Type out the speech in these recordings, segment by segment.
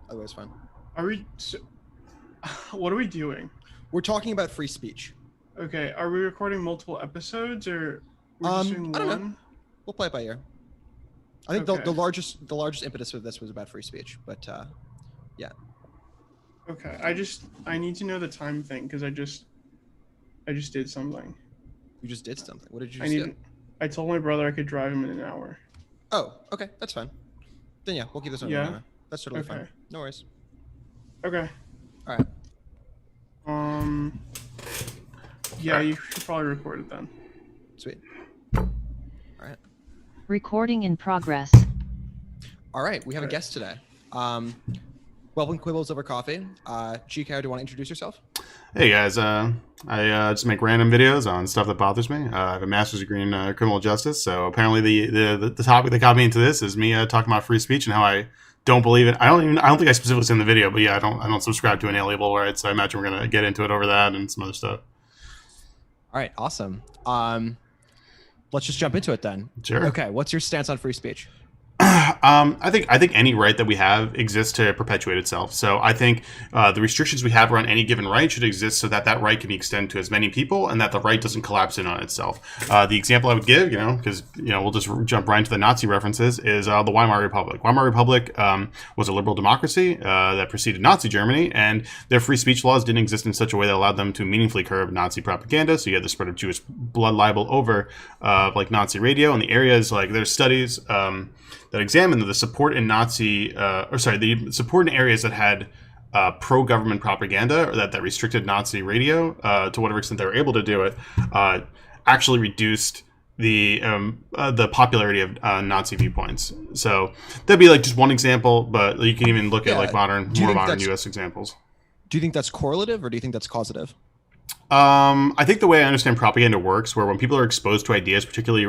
Otherwise, fine. Are we? What are we doing? We're talking about free speech. Okay, are we recording multiple episodes or we're just doing I don't know. one? We'll play it by ear. I think Okay. the largest impetus of this was about free speech, but yeah. Okay, I need to know the time thing because I just did something. You just did something. What did you I just do? need. I told my brother I could drive him in an hour. Oh, okay, that's fine. Then yeah, we'll keep this on an Yeah. hour. That's totally fine. Okay. No worries. Okay. All right. Yeah, you should probably record it then. Sweet. All right. Recording in progress. All right. We have a guest today. Welcome, Quibbles over coffee. Chico, do you want to introduce yourself? Hey guys, I just make random videos on stuff that bothers me. I have a master's degree in criminal justice, so apparently the topic that got me into this is me talking about free speech and how I don't believe it. I don't think I specifically said in the video, but yeah, I don't subscribe to inalienable rights. So I imagine we're gonna get into it over that and some other stuff. All right. Awesome. Let's just jump into it then. Sure. Okay. What's your stance on free speech? I think any right that we have exists to perpetuate itself. So I think the restrictions we have around any given right should exist so that that right can be extended to as many people and that the right doesn't collapse in on itself. The example I would give, because we'll just jump right into the Nazi references, is the Weimar Republic. Weimar Republic was a liberal democracy that preceded Nazi Germany, and their free speech laws didn't exist in such a way that allowed them to meaningfully curb Nazi propaganda. So you had the spread of Jewish blood libel over like Nazi radio, and the areas like there's studies that examine the support in the support in areas that had pro-government propaganda or that restricted Nazi radio to whatever extent they were able to do it, actually reduced the popularity of Nazi viewpoints. So that'd be like just one example, but you can even look at like more modern U.S. examples. Do you think that's correlative or do you think that's causative? I think the way I understand propaganda works, where when people are exposed to ideas, particularly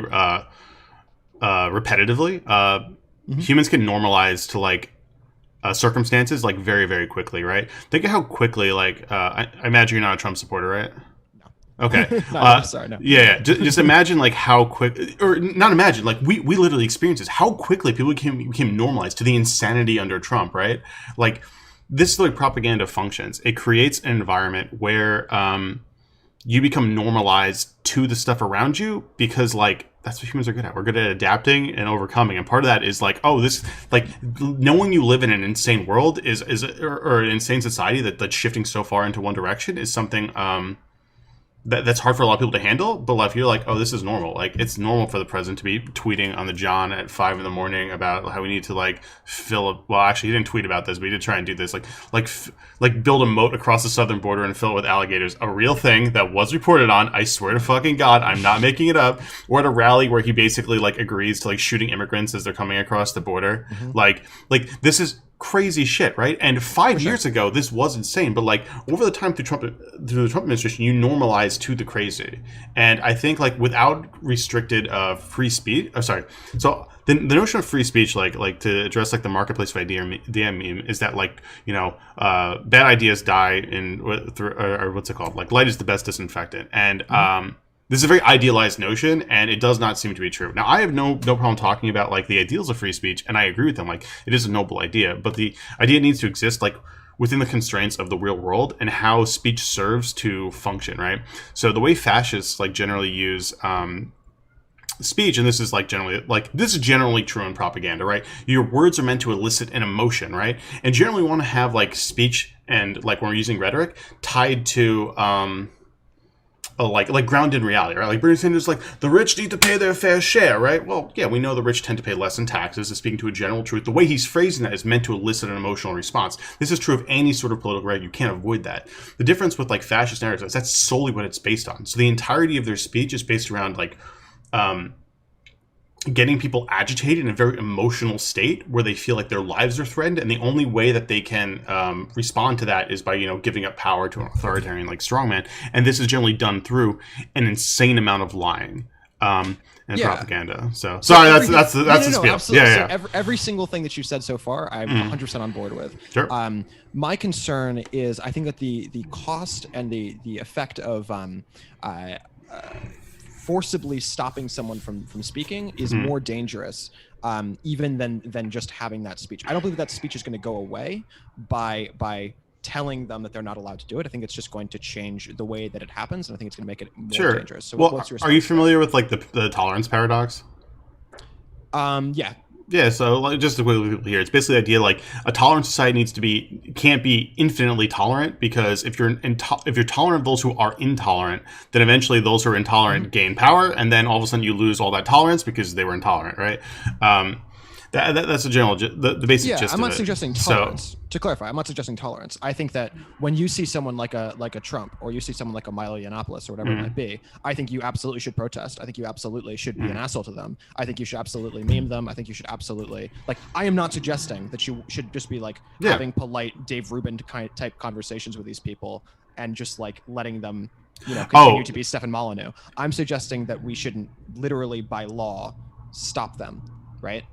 repetitively, humans can normalize to like circumstances like very, very quickly, right? Think of how quickly, like, I imagine you're not a Trump supporter, right? No. Okay. No, sorry, no. Yeah, just imagine like how quick, or not imagine, like we literally experienced this, how quickly people became normalized to the insanity under Trump, right? Like, this is the way propaganda functions. It creates an environment where you become normalized to the stuff around you because, like, that's what humans are good at. We're good at adapting and overcoming. And part of that is like, oh, this, like, knowing you live in an insane world or an insane society that's shifting so far into one direction is something that's hard for a lot of people to handle. But if you're like, oh, this is normal. Like, it's normal for the president to be tweeting on the John at 5 a.m. about how we need to like well, actually, he didn't tweet about this, but he did try and do this, like build a moat across the southern border and fill it with alligators. A real thing that was reported on. I swear to fucking God, I'm not making it up. Or at a rally where he basically like agrees to like shooting immigrants as they're coming across the border. Mm-hmm. Like this is crazy shit, right? And 5 years ago, this was insane. But like over the time through the Trump administration, you normalize to the crazy. And I think like without restricted free speech, so the notion of free speech, like to address like the marketplace of idea meme, is that like bad ideas die or what's it called? Like light is the best disinfectant, and this is a very idealized notion, and it does not seem to be true. Now, I have no problem talking about like the ideals of free speech, and I agree with them. Like, it is a noble idea, but the idea needs to exist like within the constraints of the real world and how speech serves to function, right? So the way fascists like generally use speech, and this is generally true in propaganda, right? Your words are meant to elicit an emotion, right? And generally we want to have like speech and like when we're using rhetoric tied to like grounded in reality, right? Like Bernie Sanders, like the rich need to pay their fair share, right? Well, yeah, we know the rich tend to pay less in taxes. Is speaking to a general truth. The way he's phrasing that is meant to elicit an emotional response. This is true of any sort of political right. You can't avoid that. The difference with like fascist narratives, that's solely what it's based on. So the entirety of their speech is based around like getting people agitated in a very emotional state where they feel like their lives are threatened, and the only way that they can respond to that is by giving up power to an authoritarian like strongman, and this is generally done through an insane amount of lying and propaganda. So sorry, that's the spiel. Absolutely. Yeah. So every single thing that you said so far, I'm 100% on board with. Sure. My concern is I think that the cost and the effect of forcibly stopping someone from speaking is more dangerous even than just having that speech. I don't believe that speech is going to go away by telling them that they're not allowed to do it. I think it's just going to change the way that it happens, and I think it's going to make it more dangerous. So well, what's your are you familiar with like the tolerance paradox? Yeah. Yeah, so like, just to quickly here, it's basically the idea like a tolerant society can't be infinitely tolerant, because if you're tolerant of those who are intolerant, then eventually those who are intolerant gain power, and then all of a sudden you lose all that tolerance because they were intolerant, right? That's the general, the basic gist of it. I'm not suggesting tolerance. To clarify, I'm not suggesting tolerance. I think that when you see someone like a Trump, or you see someone like a Milo Yiannopoulos, or whatever it might be, I think you absolutely should protest. I think you absolutely should be an asshole to them. I think you should absolutely meme them. I think you should absolutely, like, I am not suggesting that you should just be like having polite Dave Rubin type conversations with these people and just like letting them, continue to be Stefan Molyneux. I'm suggesting that we shouldn't literally by law stop them, right?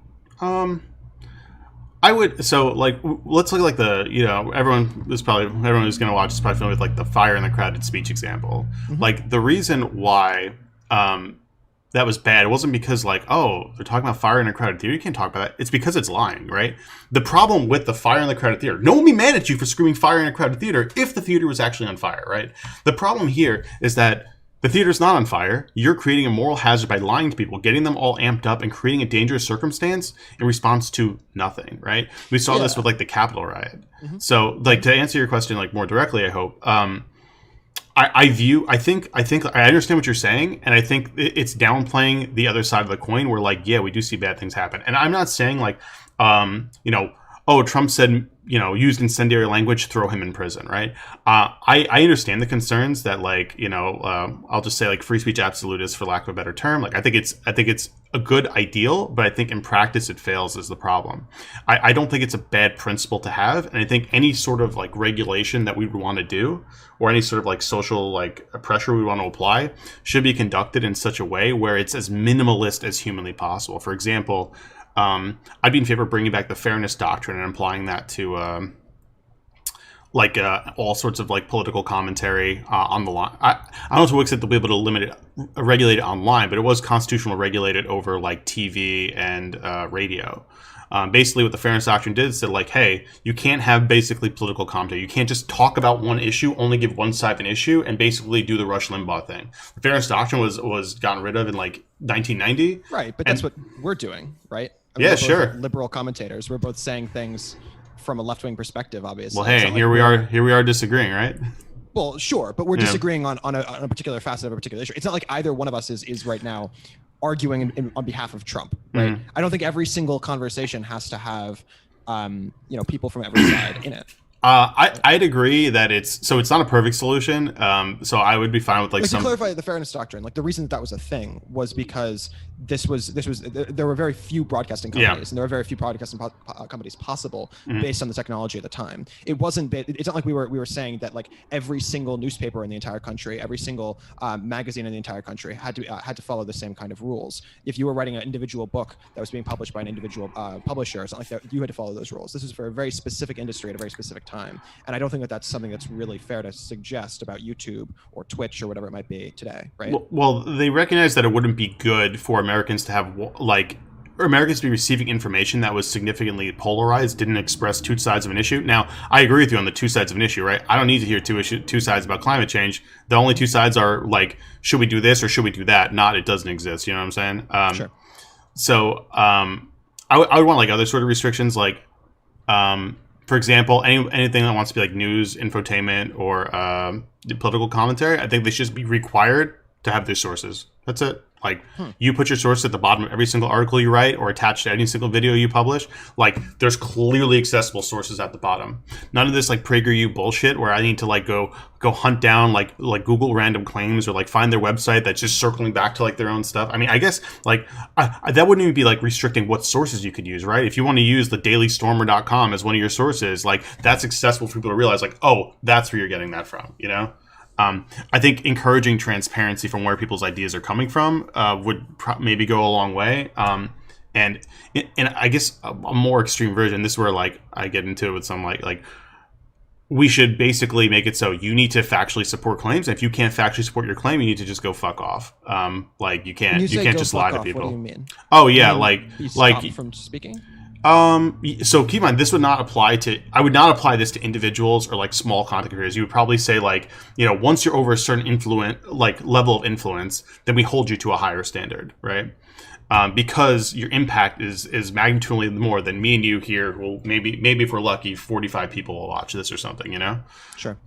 I would, so like, let's look at like everyone who's going to watch is probably familiar with like the fire in the crowded speech example. Like, the reason why that was bad, it wasn't because like, oh, they're talking about fire in a crowded theater, you can't talk about that. It's because it's lying, right? The problem with the fire in the crowded theater, no one will be mad at you for screaming fire in a crowded theater if the theater was actually on fire, right? The problem here is that the theater's not on fire. You're creating a moral hazard by lying to people, getting them all amped up, and creating a dangerous circumstance in response to nothing, right? We saw this with like the Capitol riot. So, like, to answer your question like more directly, I hope, I think I understand what you're saying, and I think it's downplaying the other side of the coin where, like, yeah, we do see bad things happen. And I'm not saying like, oh, Trump said, used incendiary language, throw him in prison, right? I understand the concerns that, like, I'll just say like free speech absolutists, for lack of a better term. Like, I think it's a good ideal, but I think in practice it fails is the problem. I don't think it's a bad principle to have, and I think any sort of like regulation that we would want to do, or any sort of like social like pressure we want to apply, should be conducted in such a way where it's as minimalist as humanly possible. For example, I'd be in favor of bringing back the fairness doctrine and applying that to all sorts of like political commentary on the line. I don't know to what extent they'll be able to regulate it online, but it was constitutional to regulate it over like TV and radio. Basically, what the fairness doctrine did is said, like, hey, you can't have basically political commentary. You can't just talk about one issue, only give one side of an issue, and basically do the Rush Limbaugh thing. The fairness doctrine was gotten rid of in like 1990. Right, but that's what we're doing, right? I mean, yeah, we're both sure. Liberal commentators. We're both saying things from a left-wing perspective, obviously. Well, hey, here we are disagreeing, right? Well, sure, but we're disagreeing on a particular facet of a particular issue. It's not like either one of us is right now arguing on behalf of Trump, right? I don't think every single conversation has to have, people from every side in it. I'd agree that it's not a perfect solution. So I would be fine with like to clarify the fairness doctrine. Like, the reason that was a thing was because there were very few broadcasting companies, and there were very few broadcasting companies possible based on the technology at the time. It's not like we were saying that like every single newspaper in the entire country, every single magazine in the entire country had to follow the same kind of rules. If you were writing an individual book that was being published by an individual publisher, it's not like that you had to follow those rules. This is for a very specific industry at a very specific time, and I don't think that that's something that's really fair to suggest about YouTube or Twitch or whatever it might be today, right? Well, they recognize that it wouldn't be good for Americans to have Americans to be receiving information that was significantly polarized, didn't express two sides of an issue. Now, I agree with you on the two sides of an issue, right? I don't need to hear two sides about climate change. The only two sides are like, should we do this or should we do that? Not, it doesn't exist. You know what I'm saying? Sure. So I would want like other sort of restrictions, like, for example, anything that wants to be like news, infotainment, or political commentary, I think they should be required to have their sources. That's it. Like, you put your source at the bottom of every single article you write, or attached to any single video you publish. Like, there's clearly accessible sources at the bottom. None of this like PragerU bullshit where I need to like go hunt down like Google random claims, or like find their website that's just circling back to like their own stuff. I mean, I guess like that wouldn't even be like restricting what sources you could use, right? If you want to use the dailystormer.com as one of your sources, like, that's accessible for people to realize, like, oh, that's where you're getting that from, you know? I think encouraging transparency from where people's ideas are coming from would maybe go a long way. And I guess a more extreme version, this is where like I get into it with some like we should basically make it so you need to factually support claims. And if you can't factually support your claim, you need to just go fuck off. Like you can't just lie to people. What do you mean? Oh yeah, Be stopped from speaking. So keep in mind, this would not apply to. I would not apply this to individuals or like small content creators. You would probably say like, once you're over a certain level of influence, then we hold you to a higher standard, right? Because your impact is magnitudely more than me and you here. Well, maybe if we're lucky, 45 people will watch this or something. Sure.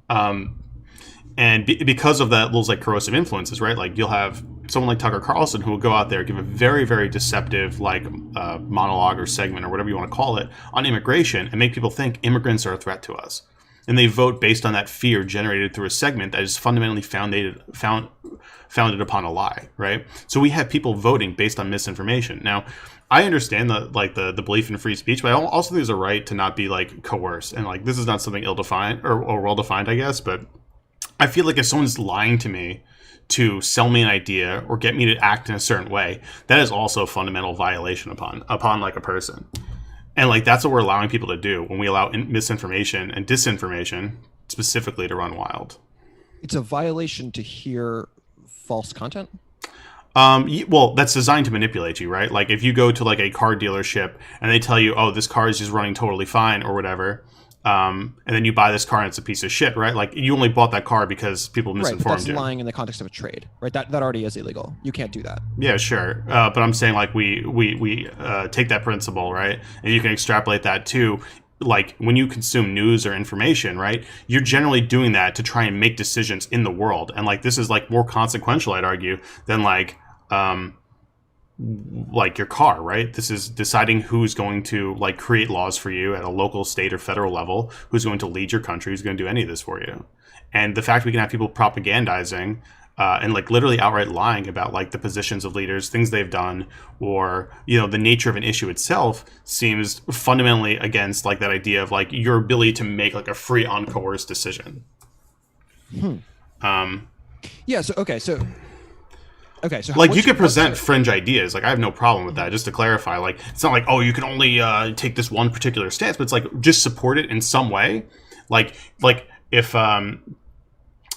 And because of that, those like corrosive influences, right? Like you'll have someone like Tucker Carlson who will go out there, give a very, very deceptive monologue or segment or whatever you want to call it on immigration and make people think immigrants are a threat to us. And they vote based on that fear generated through a segment that is fundamentally founded upon a lie, right? So we have people voting based on misinformation. Now, I understand the belief in free speech, but I also think there's a right to not be like coerced. And like this is not something ill-defined or well-defined, I guess, but I feel like if someone's lying to me to sell me an idea or get me to act in a certain way, that is also a fundamental violation upon like a person. And like that's what we're allowing people to do when we allow misinformation and disinformation specifically to run wild. It's a violation to hear false content. Well, that's designed to manipulate you, right? Like if you go to like a car dealership and they tell you, oh, this car is just running totally fine or whatever. And then you buy this car and it's a piece of shit, right? Like you only bought that car because people misinformed you. Right, but that's lying in the context of a trade, right? That already is illegal. You can't do that. Yeah, sure. But I'm saying like we take that principle, right? And you can extrapolate that to like when you consume news or information, right? You're generally doing that to try and make decisions in the world. And like this is like more consequential, I'd argue, than like your car, right? This is deciding who's going to like create laws for you at a local, state, or federal level, who's going to lead your country, who's going to do any of this for you. And the fact we can have people propagandizing and like literally outright lying about like the positions of leaders, things they've done, or the nature of an issue itself seems fundamentally against like that idea of like your ability to make like a free, uncoerced decision. Yeah. Okay, so like you could present fringe ideas. Like I have no problem with that. Just to clarify, like it's not like, oh, you can only take this one particular stance, but it's like just support it in some way. Like if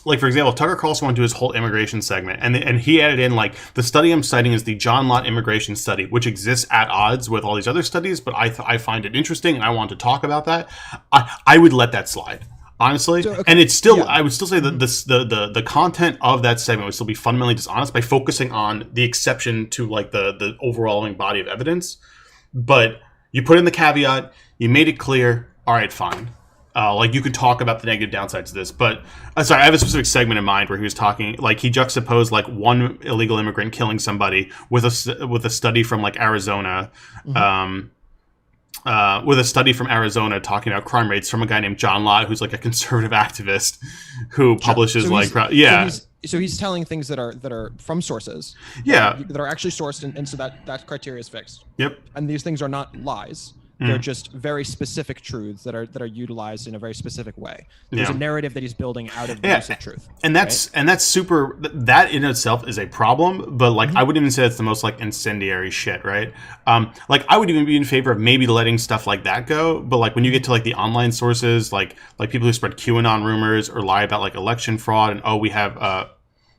like for example, Tucker Carlson went to his whole immigration segment, and he added in like the study I'm citing is the John Lott immigration study, which exists at odds with all these other studies, but I find it interesting and I want to talk about that. I would let that slide. Honestly, so, okay. And it's still, I would still say that the content of that segment would still be fundamentally dishonest by focusing on the exception to like the overall body of evidence. But you put in the caveat, you made it clear. All right, fine. Like you can talk about the negative downsides of this, but sorry, I have a specific segment in mind where he was talking, like he juxtaposed like one illegal immigrant killing somebody with a study from like Arizona. With a study from Arizona talking about crime rates from a guy named John Lott, who's like a conservative activist who publishes So he's telling things that are from sources. That are actually sourced, and so that criteria is fixed. Yep. And these things are not lies. They're just very specific truths that are utilized in a very specific way. There's a narrative that he's building out of the use of truth. And that's super. That in itself is a problem. But like I wouldn't even say it's the most like incendiary shit, right? Like I would even be in favor of maybe letting stuff like that go. But like when you get to like the online sources, like people who spread QAnon rumors or lie about like election fraud, and we have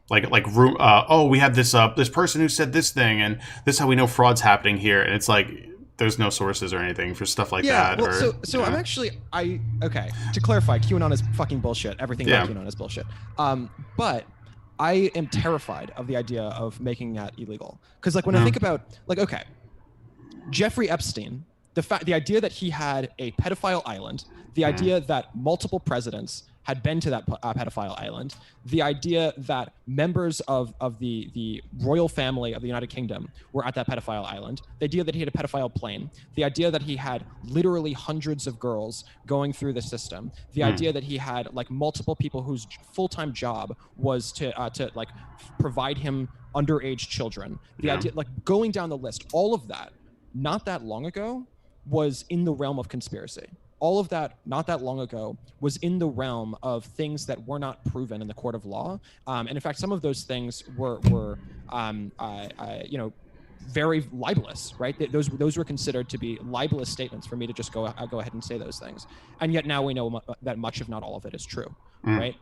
we have this person who said this thing, and this is how we know fraud's happening here, and it's like. There's no sources or anything for stuff like that. Well, so I'm actually to clarify, QAnon is fucking bullshit. Everything about QAnon is bullshit. But I am terrified of the idea of making that illegal. Because like when I think about Jeffrey Epstein, the idea that he had a pedophile island, the idea that multiple presidents had been to that pedophile island, the idea that members of the royal family of the United Kingdom were at that pedophile island, the idea that he had a pedophile plane, the idea that he had literally hundreds of girls going through the system, the idea that he had like multiple people whose full-time job was to like provide him underage children, the idea, like going down the list, all of that, not that long ago, was in the realm of conspiracy. All of that, not that long ago, was in the realm of things that were not proven in the court of law. And in fact, some of those things were very libelous, right? Those were considered to be libelous statements for me to just go ahead and say those things. And yet now we know that much, if not all of it, is true, right?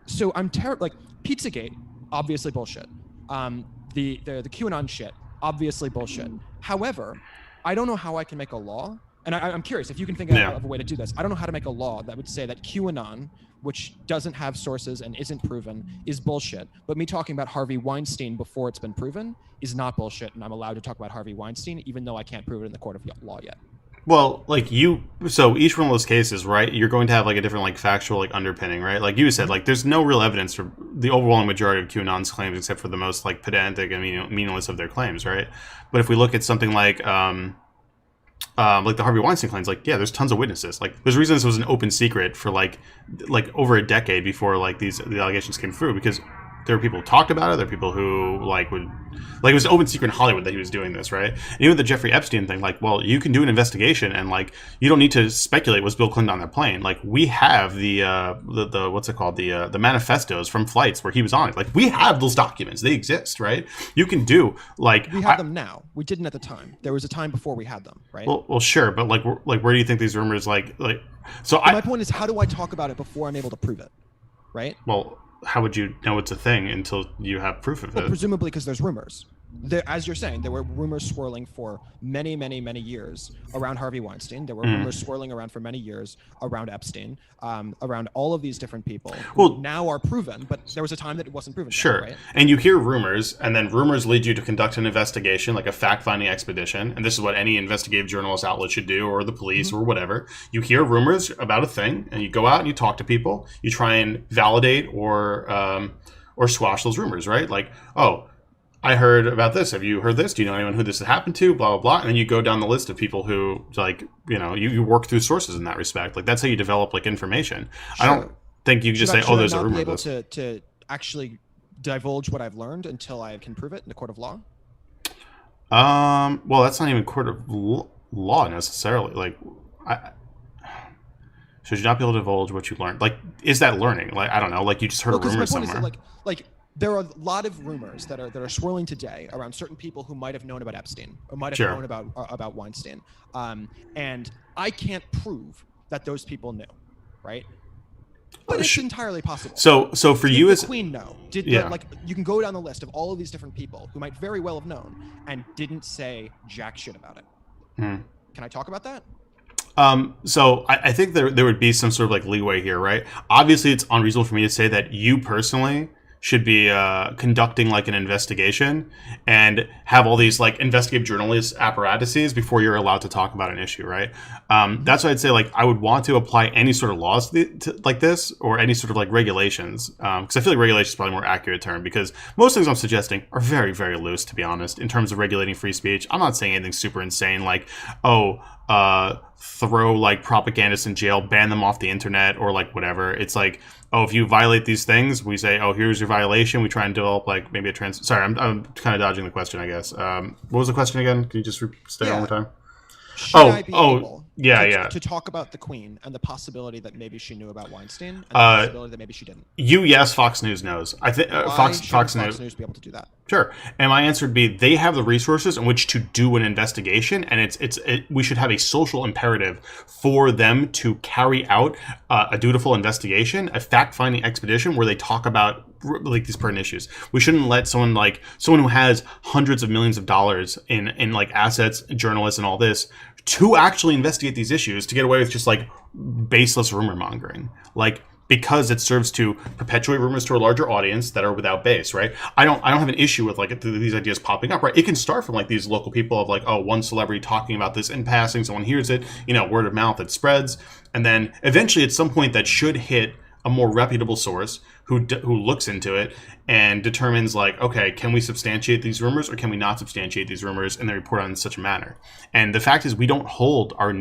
So I'm like Pizzagate, obviously bullshit. The QAnon shit, obviously bullshit. However, I don't know how I can make a law, and I'm curious if you can think of a way to do this. I don't know how to make a law that would say that QAnon, which doesn't have sources and isn't proven, is bullshit. But me talking about Harvey Weinstein before it's been proven is not bullshit, and I'm allowed to talk about Harvey Weinstein even though I can't prove it in the court of law yet. Well, like so each one of those cases, right, you're going to have like a different like factual like underpinning, right? Like you said, like there's no real evidence for the overwhelming majority of QAnon's claims except for the most like pedantic and meaningless of their claims, right? But if we look at something like the Harvey Weinstein claims, like, yeah, there's tons of witnesses. Like, there's a reason this was an open secret for like over a decade before like the allegations came through, because there were people who talked about it. There were people who it was an open secret in Hollywood that he was doing this, right? And even the Jeffrey Epstein thing, like, well, you can do an investigation and like you don't need to speculate was Bill Clinton on that plane. Like, we have the what's it called, the manifestos from flights where he was on it. Like, we have those documents; they exist, right? You can do like we have them now. We didn't at the time. There was a time before we had them, right? Well, sure, but like where do you think these rumors like? So my point is, how do I talk about it before I'm able to prove it, right? Well, how would you know it's a thing until you have proof of it? Presumably because there's rumors. As you're saying, there were rumors swirling for many, many, many years around Harvey Weinstein. There were rumors swirling around for many years around Epstein, around all of these different people who now are proven, but there was a time that it wasn't proven. Sure. Yet, right? And you hear rumors, and then rumors lead you to conduct an investigation, like a fact-finding expedition. And this is what any investigative journalist outlet should do, or the police, or whatever. You hear rumors about a thing, and you go out and you talk to people. You try and validate or squash those rumors, right? Like, oh, I heard about this. Have you heard this? Do you know anyone who this has happened to? Blah, blah, blah. And then you go down the list of people who, like, you work through sources in that respect. Like, that's how you develop, like, information. Sure. I don't think you can just say, oh, there's a rumor of this. Should I not be able to actually divulge what I've learned until I can prove it in the court of law? Well, that's not even court of law necessarily. Like, should you not be able to divulge what you learned? Like, is that learning? Like, I don't know. Like, you just heard a rumor somewhere. Like, there are a lot of rumors that are swirling today around certain people who might have known about Epstein or might have known about Weinstein, and I can't prove that those people knew, right? But it's entirely possible. So for you, as the Queen know, like you can go down the list of all of these different people who might very well have known and didn't say jack shit about it. Can I talk about that? So I think there would be some sort of like leeway here, right? Obviously, it's unreasonable for me to say that you personally should be conducting like an investigation and have all these like investigative journalist apparatuses before you're allowed to talk about an issue, right? That's why I'd say like I would want to apply any sort of laws to like this or any sort of like regulations, because I feel like regulation is probably a more accurate term, because most things I'm suggesting are very, very loose, to be honest, in terms of regulating free speech. I'm not saying anything super insane like, throw like propagandists in jail, ban them off the internet, or like whatever. It's like, oh, if you violate these things, we say, oh, here's your violation. We try and develop like maybe a Sorry, I'm kind of dodging the question, I guess. What was the question again? Can you just say it one more time? Should I be able to talk about the Queen and the possibility that maybe she knew about Weinstein and the possibility that maybe she didn't? Yes, Fox News knows. I think Fox News be able to do that? Sure. And my answer would be they have the resources in which to do an investigation, and we should have a social imperative for them to carry out a dutiful investigation, a fact-finding expedition where they talk about like these pertinent issues. We shouldn't let someone who has hundreds of millions of dollars in like assets, journalists, and all this to actually investigate these issues to get away with just like baseless rumor mongering. Like, because it serves to perpetuate rumors to a larger audience that are without base, right? I don't have an issue with like these ideas popping up, right? It can start from like these local people of like, oh, one celebrity talking about this in passing, someone hears it, word of mouth, it spreads, and then eventually at some point that should hit a more reputable source who looks into it and determines like, okay, can we substantiate these rumors or can we not substantiate these rumors, and then report on in such a manner. And the fact is, we don't hold our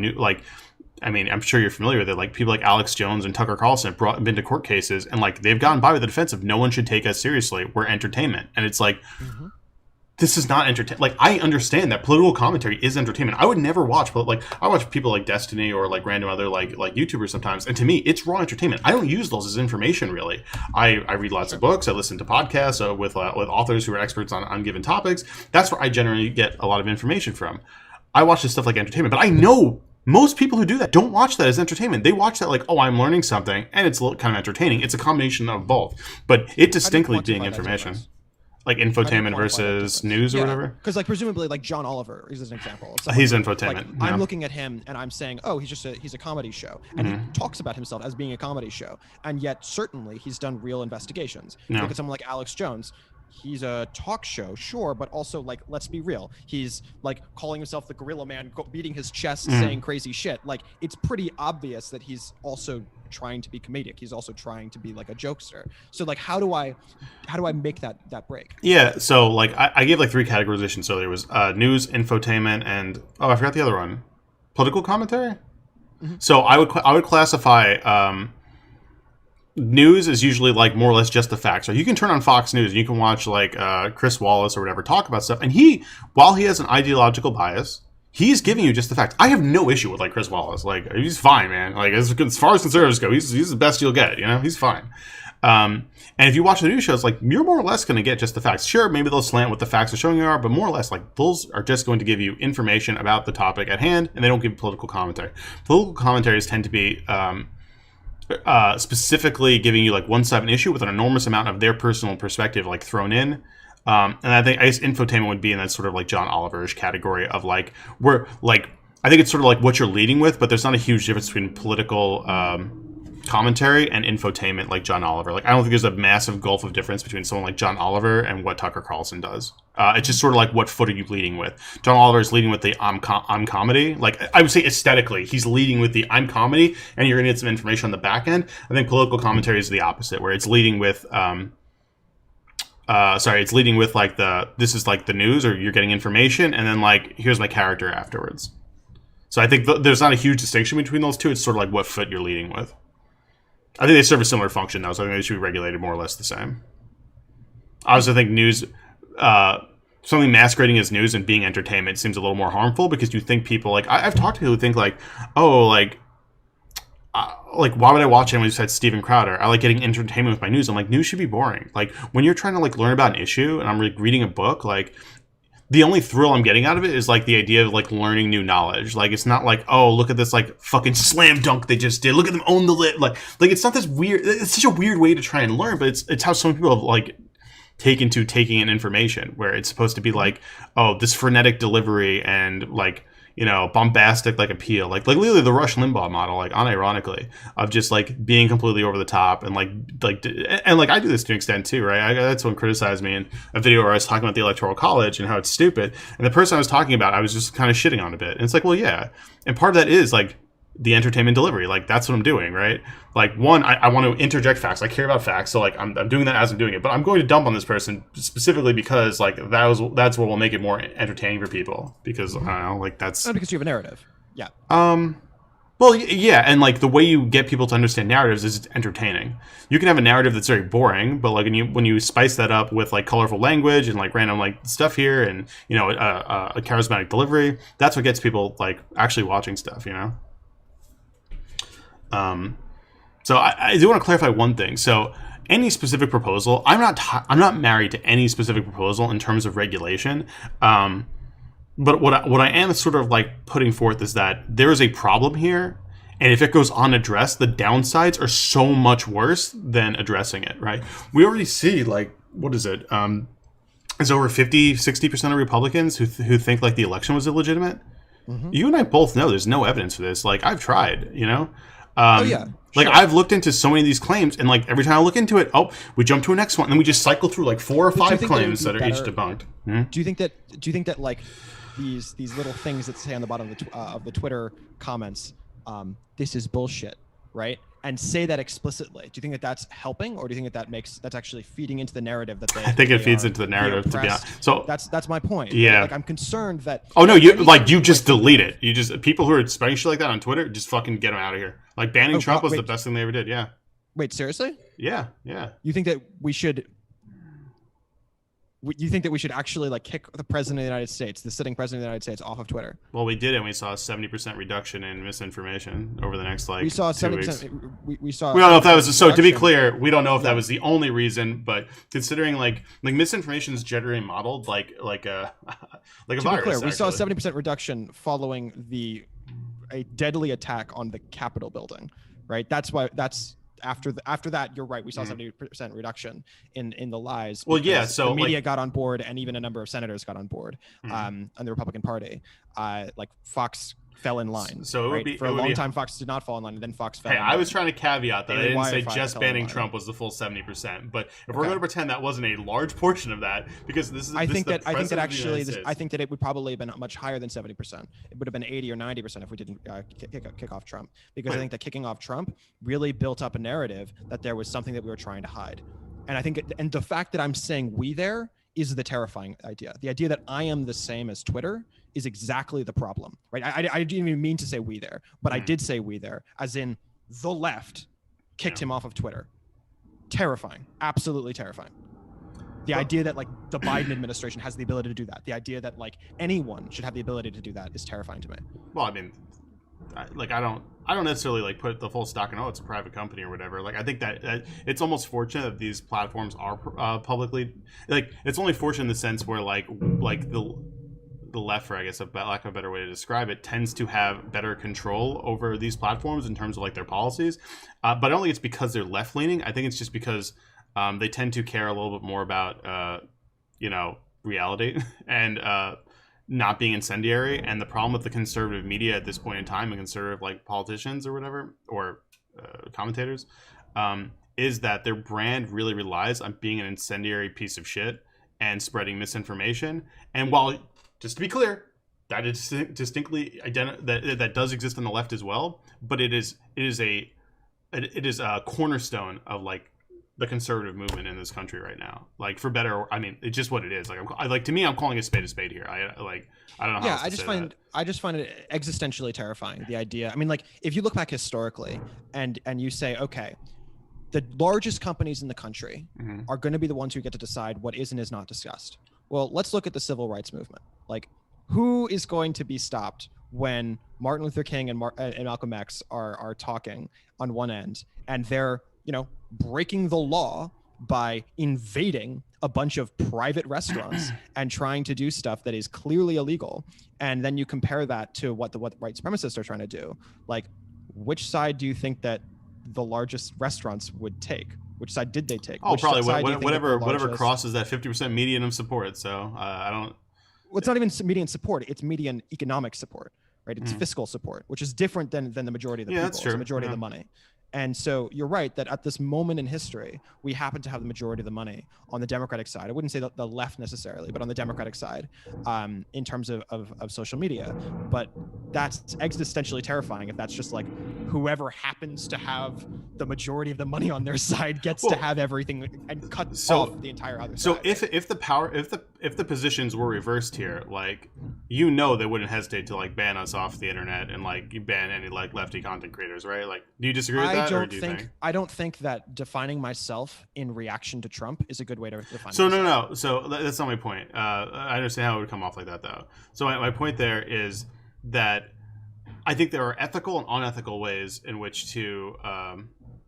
I'm sure you're familiar with it. Like, people like Alex Jones and Tucker Carlson have been to court cases, and like they've gotten by with the defense of no one should take us seriously. We're entertainment, and it's like, this is not entertainment. Like, I understand that political commentary is entertainment. I would never watch, but like, I watch people like Destiny or like random other like YouTubers sometimes, and to me, it's raw entertainment. I don't use those as information really. I read lots of books. I listen to podcasts with authors who are experts on given topics. That's where I generally get a lot of information from. I watch this stuff like entertainment, but I know most people who do that don't watch that as entertainment. They watch that like, oh, I'm learning something, and it's kind of entertaining. It's a combination of both, but it distinctly being information. Like infotainment versus news or whatever? Because like presumably like John Oliver is an example. He's infotainment. Like, I'm looking at him and I'm saying, oh, he's a comedy show. And he talks about himself as being a comedy show. And yet certainly he's done real investigations. Look at someone like Alex Jones. He's a talk show, sure, but also like, let's be real. He's like calling himself the Gorilla Man, beating his chest, saying crazy shit. Like, it's pretty obvious that he's also trying to be comedic. He's also trying to be like a jokester. So like, how do I make that break? Yeah. So like, I gave like 3 categorizations. So there was news, infotainment, and I forgot the other one, political commentary. So I would classify. News is usually like more or less just the facts. So you can turn on Fox News and you can watch like Chris Wallace or whatever talk about stuff. And while he has an ideological bias, he's giving you just the facts. I have no issue with like Chris Wallace. Like, he's fine, man. Like, as far as conservatives go, he's the best you'll get. You know, he's fine. And if you watch the news shows, like, you're more or less going to get just the facts. Sure, maybe they'll slant what the facts are showing you are, but more or less, like, those are just going to give you information about the topic at hand, and they don't give political commentary. Political commentaries tend to be specifically giving you like one side of an issue with an enormous amount of their personal perspective like thrown in. And I guess infotainment would be in that sort of like John Oliver-ish category of like, where like, I think it's sort of like what you're leading with, but there's not a huge difference between political commentary and infotainment like John Oliver. Like, I don't think there's a massive gulf of difference between someone like John Oliver and what Tucker Carlson does. It's just sort of like, what foot are you leading with? John Oliver is leading with the I'm comedy. Like, I would say aesthetically, he's leading with the I'm comedy, and you're going to get some information on the back end. I think political commentary is the opposite, where it's leading with it's leading with like this is like the news, or you're getting information, and then like, here's my character afterwards. So I think there's not a huge distinction between those two. It's sort of like what foot you're leading with. I think they serve a similar function, though, so I think they should be regulated more or less the same. I also think news, something masquerading as news and being entertainment seems a little more harmful, because you think people, like, I've talked to people who think, like, oh, like, why would I watch anyone who said Steven Crowder? I like getting entertainment with my news. I'm like, news should be boring. Like, when you're trying to, like, learn about an issue, and I'm like, reading a book, like, the only thrill I'm getting out of it is like the idea of like learning new knowledge. Like, it's not like, oh, look at this like fucking slam dunk they just did. Look at them own the lit. Like it's not this weird. It's such a weird way to try and learn, but it's how some people have like taken to taking in information, where it's supposed to be like, oh, this frenetic delivery and like, you know, bombastic like appeal, like literally the Rush Limbaugh model, like unironically, of just like being completely over the top and like I do this to an extent too, right? I had someone criticize me in a video where I was talking about the Electoral College and how it's stupid, and the person I was talking about, I was just kind of shitting on a bit, and it's like, well, yeah, and part of that is like the entertainment delivery, like that's what I'm doing, right? Like, one, I want to interject facts. I care about facts, so like I'm doing that as I'm doing it. But I'm going to dump on this person specifically because like that's what will make it more entertaining for people. Because I don't know, like that's not because you have a narrative. Yeah. Well, yeah, and like the way you get people to understand narratives is it's entertaining. You can have a narrative that's very boring, but like when you spice that up with like colorful language and like random like stuff here, and you know a charismatic delivery, that's what gets people like actually watching stuff. You know. So I do want to clarify one thing. So any specific proposal, I'm not married to any specific proposal in terms of regulation. But what I am sort of like putting forth is that there is a problem here, and if it goes unaddressed, the downsides are so much worse than addressing it, right? We already see, like, what is it? It's over 50-60% of Republicans who think like the election was illegitimate. Mm-hmm. You and I both know there's no evidence for this. Like, I've tried, you know? Like, I've looked into so many of these claims, and like every time I look into it, we jump to a next one, and then we just cycle through like 4 or 5 claims that are each debunked. Hmm? Do you think that like these little things that say on the bottom of the Twitter comments, this is bullshit, right? And say that explicitly. Do you think that that's helping, or do you think that's actually feeding into the narrative that they? I think it feeds into the narrative, to be honest. So that's my point. Yeah. Like, I'm concerned that. Oh no, you just delete it. You just, people who are spreading shit like that on Twitter, just fucking get them out of here. Like, banning Trump was the best thing they ever did. Yeah. Wait, seriously? Yeah. You think that we should You think that we should actually like kick the president of the United States, the sitting president of the United States, off of Twitter? Well, we did, and we saw a 70% reduction in misinformation over the next like. We saw 70%. We saw. We don't know if that was so. To be clear, we don't know if that was the only reason, but considering like misinformation is generally modeled like a like a virus. To be clear, we saw a actually. 70% reduction following a deadly attack on the Capitol building, right? That's why. After that, you're right. We saw 70% reduction in the lies. Well, yeah. So the media got on board, and even a number of senators got on board on the Republican Party. Like Fox fell in line. So right? For a long time, Fox did not fall in line, and then Fox fell. Hey, in I line. was trying to caveat that I didn't say just banning line. Trump was the full 70%. But if we're going to pretend that wasn't a large portion of that, because this is, I think that actually, I think that it would probably have been much higher than 70%. It would have been 80 or 90% if we didn't kick off Trump, because I think that kicking off Trump really built up a narrative that there was something that we were trying to hide, and I think and the fact that I'm saying we there is the terrifying idea. The idea that I am the same as Twitter is exactly the problem, right? I didn't even mean to say we there, but I did say we there, as in the left kicked him off of Twitter. Terrifying, absolutely terrifying. The idea that like the Biden administration has the ability to do that, the idea that like anyone should have the ability to do that is terrifying to me. Well, I mean, I don't necessarily like put the full stock in, it's a private company or whatever. Like, I think that it's almost fortunate that these platforms are publicly, like, it's only fortunate in the sense where like the left, for I guess a lack of a better way to describe it, tends to have better control over these platforms in terms of like their policies. But I don't think it's because they're left leaning. I think it's just because they tend to care a little bit more about reality and not being incendiary. And the problem with the conservative media at this point in time, and conservative like politicians or whatever, or commentators, is that their brand really relies on being an incendiary piece of shit and spreading misinformation. And while, just to be clear, that is distinctly that does exist on the left as well, but it is a cornerstone of like the conservative movement in this country right now. Like, for better, I mean, it's just what it is. Like, to me, I'm calling a spade here. I don't know how yeah, else to say I just find it existentially terrifying, the idea. I mean, like, if you look back historically and you say, okay, the largest companies in the country are going to be the ones who get to decide what is and is not discussed. Well, let's look at the civil rights movement. Like, who is going to be stopped when Martin Luther King and Malcolm X are talking on one end, and they're, breaking the law by invading a bunch of private restaurants and trying to do stuff that is clearly illegal? And then you compare that to what white supremacists are trying to do. Like, which side do you think that the largest restaurants would take? Which side did they take? Oh, probably whatever crosses that 50% median of support. So I don't. Well, it's not even median support; it's median economic support, right? It's fiscal support, which is different than the majority of the people. That's true. It's the majority of the money. And so you're right that at this moment in history, we happen to have the majority of the money on the Democratic side. I wouldn't say the left necessarily, but on the Democratic side, in terms of social media. But that's existentially terrifying if that's just like whoever happens to have the majority of the money on their side gets to have everything and cut off the entire other side. So if the positions were reversed here, like, they wouldn't hesitate to like ban us off the internet and like ban any like lefty content creators, right? Like, do you disagree with that? I don't think that defining myself in reaction to Trump is a good way to define myself. No. So that's not my point. I understand how it would come off like that, though. So my point there is that I think there are ethical and unethical ways in which to,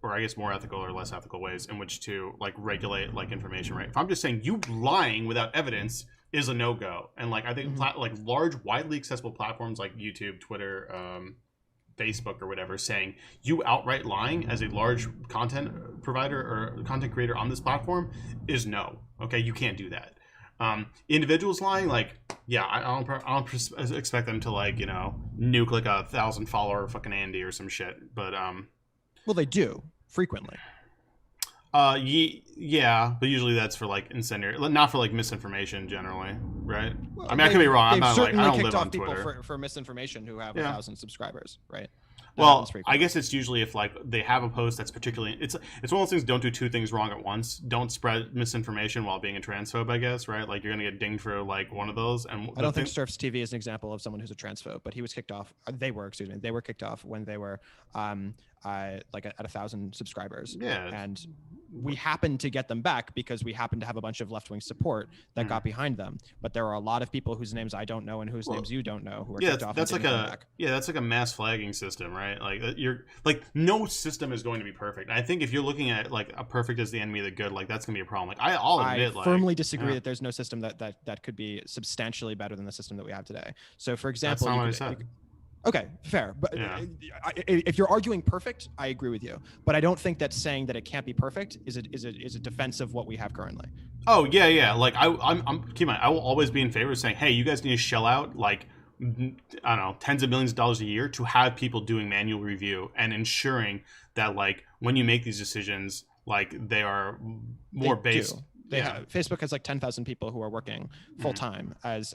or I guess more ethical or less ethical ways in which to like regulate like information, right? If I'm just saying you lying without evidence is a no-go, and like I think like large, widely accessible platforms like YouTube, Twitter, Facebook or whatever, saying you outright lying as a large content provider or content creator on this platform is no. Okay, you can't do that. Individuals lying, like, yeah, I don't expect them to like nuke like 1,000 follower fucking Andy or some shit. But well, they do frequently. Yeah, but usually that's for like incendiary, not for like misinformation generally, right? Well, I mean, I could be wrong. I'm not like, I don't live on Twitter. People for misinformation who have 1,000 subscribers, right? Well, I guess it's usually if like they have a post that's particularly, it's one of those things. Don't do two things wrong at once. Don't spread misinformation while being a transphobe, I guess, right? Like, you're gonna get dinged for like one of those. And I don't think Surf's TV is an example of someone who's a transphobe, but he was kicked off. They were kicked off when they were like at 1,000 subscribers. Yeah. And we happened to get them back because we happened to have a bunch of left-wing support that got behind them. But there are a lot of people whose names I don't know and whose names you don't know who are kicked off. That's like that's like a mass flagging system, right? Like you're like, no system is going to be perfect. I think if you're looking at like a perfect as the enemy of the good, like that's gonna be a problem. Like I'll admit, I firmly disagree that there's no system that could be substantially better than the system that we have today. So for example, okay, fair. But if you're arguing perfect, I agree with you. But I don't think that saying that it can't be perfect is a defense of what we have currently. Oh yeah. Like I'm keep in mind, I will always be in favor of saying, hey, you guys need to shell out like, I don't know, tens of millions of dollars a year to have people doing manual review and ensuring that like when you make these decisions, like they are more based. Facebook has like 10,000 people who are working full time as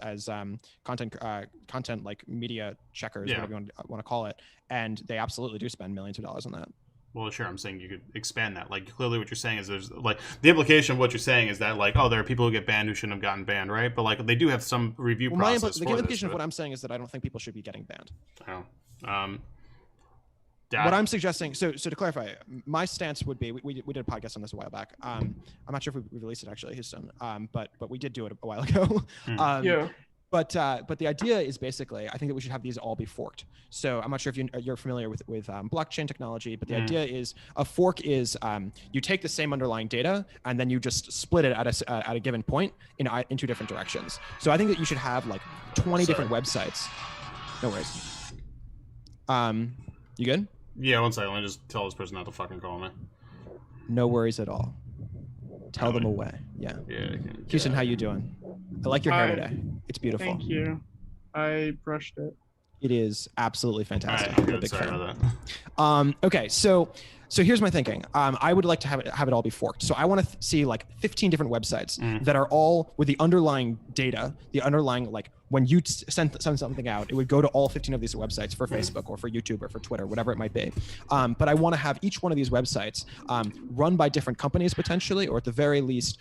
content like media checkers, whatever you want to call it, and they absolutely do spend millions of dollars on that. Well, sure. I'm saying you could expand that. Like clearly, what you're saying is there's like the implication of what you're saying is that like, oh, there are people who get banned who shouldn't have gotten banned, right? But like they do have some review process. The implication of what I'm saying is that I don't think people should be getting banned. Oh. What I'm suggesting, so to clarify, my stance would be, we did a podcast on this a while back. I'm not sure if we released it actually, Houston, but we did do it a while ago. But the idea is basically, I think that we should have these all be forked. So I'm not sure if you're familiar with blockchain technology, but the idea is a fork is you take the same underlying data and then you just split it at a given point in two different directions. So I think that you should have like 20 different websites. No worries. You good? Yeah, one second. Let me just tell this person not to fucking call me. No worries at all. Tell them away. Yeah. Houston, how you doing? I like your hair today. It's beautiful. Thank you. I brushed it. It is absolutely fantastic. Right, good. Sorry about that. Okay, so here's my thinking. I would like to have it all be forked. So I want to see like 15 different websites that are all with the underlying data, the underlying like when you send something out, it would go to all 15 of these websites for Facebook or for YouTube or for Twitter, whatever it might be. But I want to have each one of these websites run by different companies potentially, or at the very least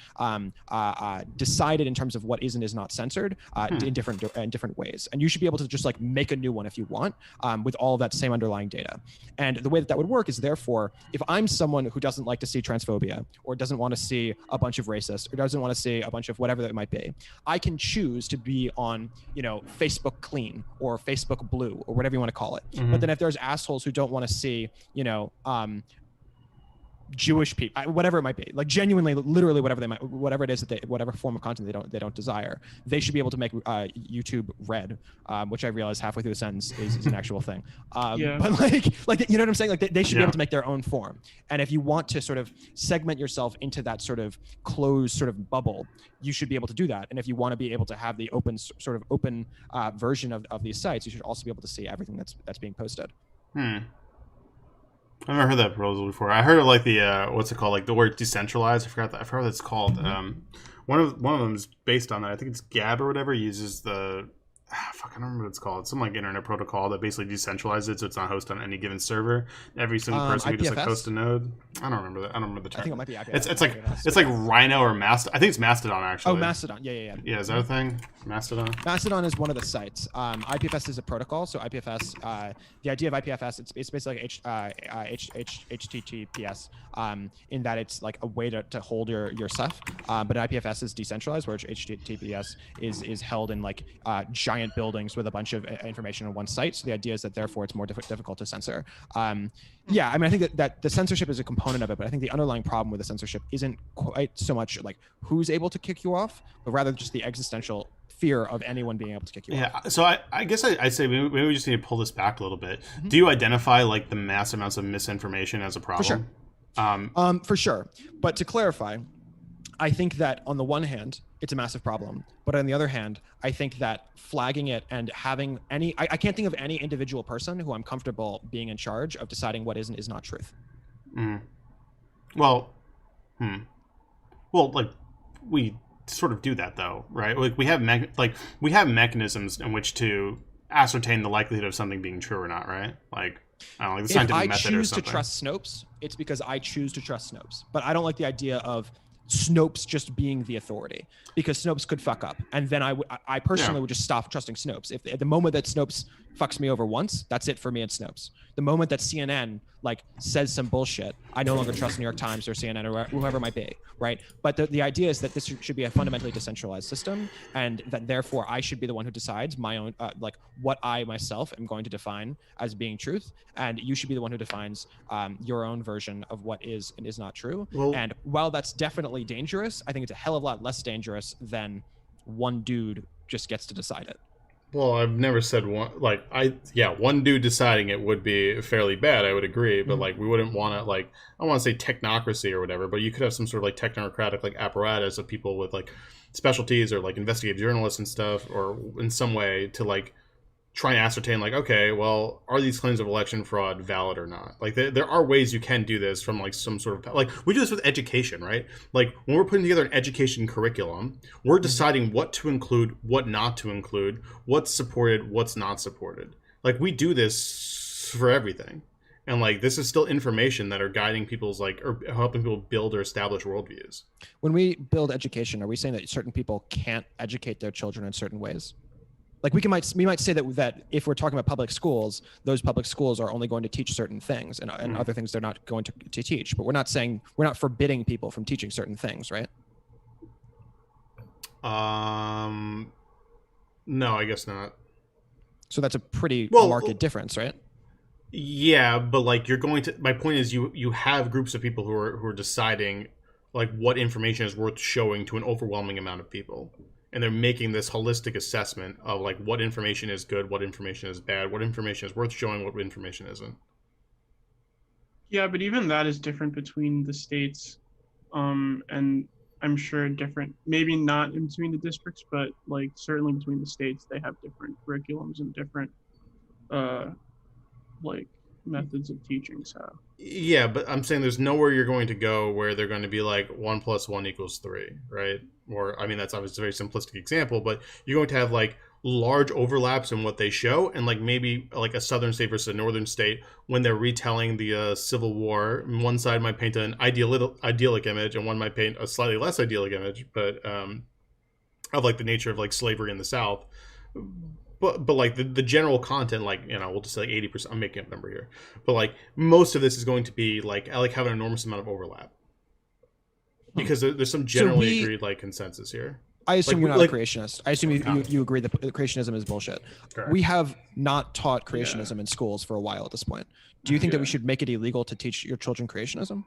decided in terms of what is and is not censored in different ways. And you should be able to just like make a new one if you want with all of that same underlying data. And the way that would work is therefore, if I'm someone who doesn't like to see transphobia or doesn't want to see a bunch of racists or doesn't want to see a bunch of whatever that might be, I can choose to be on, Facebook Clean or Facebook Blue or whatever you want to call it. But then if there's assholes who don't want to see, Jewish people, whatever it might be, like genuinely, literally whatever it is whatever form of content they don't desire, they should be able to make YouTube Red, which I realize halfway through the sentence is an actual thing. But like you know what I'm saying? Like they should be able to make their own form. And if you want to sort of segment yourself into that sort of closed sort of bubble, you should be able to do that. And if you want to be able to have the open version of these sites, you should also be able to see everything that's being posted. I've never heard that proposal before. I heard of like the what's it called? Like the word decentralized. I forgot what it's called. One of them is based on that. I think it's Gab or whatever. Uses the I don't remember what it's called. Some like internet protocol that basically decentralizes it, so it's not hosted on any given server. Every single person can just like host a node. I don't remember that. I don't remember the term. I think it might be IPFS. It's like Rhino or Mastodon. I think it's Mastodon actually. Oh, Mastodon. Yeah. Yeah, is that a thing? Mastodon. Mastodon is one of the sites. IPFS is a protocol. So IPFS, the idea of IPFS, it's basically like HTTPS in that it's like a way to hold your stuff. But IPFS is decentralized, whereas HTTPS is held in like giant buildings with a bunch of information on one site. So the idea is that therefore it's more difficult to censor. I think that the censorship is a component of it, but I think the underlying problem with the censorship isn't quite so much like who's able to kick you off, but rather just the existential fear of anyone being able to kick you off. Yeah, so I guess I'd say maybe we just need to pull this back a little bit. Do you identify like the mass amounts of misinformation as a problem? For sure. For sure. But to clarify, I think that on the one hand, it's a massive problem. But on the other hand, I think that flagging it and having I can't think of any individual person who I'm comfortable being in charge of deciding what is and is not truth. Well, like we sort of do that though, right? Like we have mechanisms in which to ascertain the likelihood of something being true or not, right? Like I don't know, like the scientific method or something. If I choose to trust Snopes, it's because I choose to trust Snopes. But I don't like the idea of Snopes just being the authority, because Snopes could fuck up, and then I personally would just stop trusting Snopes. If at the moment that Snopes fucks me over once, that's it for me and Snopes. The moment that CNN like says some bullshit, I no longer trust New York Times or CNN or whoever it might be, right? But the idea is that this should be a fundamentally decentralized system, and that therefore I should be the one who decides my own, like what I myself am going to define as being truth, and you should be the one who defines your own version of what is and is not true. Well, and while that's definitely dangerous, I think it's a hell of a lot less dangerous than one dude just gets to decide it. Well, I've never said one, like, one dude deciding it would be fairly bad, I would agree, but, like, we wouldn't want to, like, I don't want to say technocracy or whatever, but you could have some sort of, like, technocratic, like, apparatus of people with, like, specialties or, like, investigative journalists and stuff, or in some way to, like, try and ascertain, like, okay, well, are these claims of election fraud valid or not? Like, there are ways you can do this from, like, some sort of, like, we do this with education, right? Like, when we're putting together an education curriculum, we're deciding what to include, what not to include, what's supported, what's not supported. Like, we do this for everything. And, like, this is still information that are guiding people's, like, or helping people build or establish worldviews. When we build education, are we saying that certain people can't educate their children in certain ways? Like we might say that if we're talking about public schools, those public schools are only going to teach certain things, and other things they're not going to teach. But we're not forbidding people from teaching certain things, right? No, I guess not. So that's a pretty marked difference, right? Yeah, but like my point is you have groups of people who are deciding like what information is worth showing to an overwhelming amount of people. And they're making this holistic assessment of like what information is good, what information is bad, what information is worth showing, what information isn't. Yeah, but even that is different between the states, and I'm sure different, maybe not in between the districts, but like certainly between the states, they have different curriculums and different like methods of teaching. So yeah, but I'm saying there's nowhere you're going to go where they're going to be like 1 + 1 = 3, right? Or I mean that's obviously a very simplistic example, but you're going to have like large overlaps in what they show, and like maybe like a southern state versus a northern state when they're retelling the Civil War. One side might paint an idyllic image, and one might paint a slightly less idyllic image, but of like the nature of like slavery in the South. But like the general content, like, you know, we'll just say like 80%. I'm making up a number here, but like most of this is going to be like I like have an enormous amount of overlap because there's some generally agreed like consensus here. I assume you're not a creationist. I assume you agree that creationism is bullshit. Correct. We have not taught creationism in schools for a while at this point. Do you think that we should make it illegal to teach your children creationism?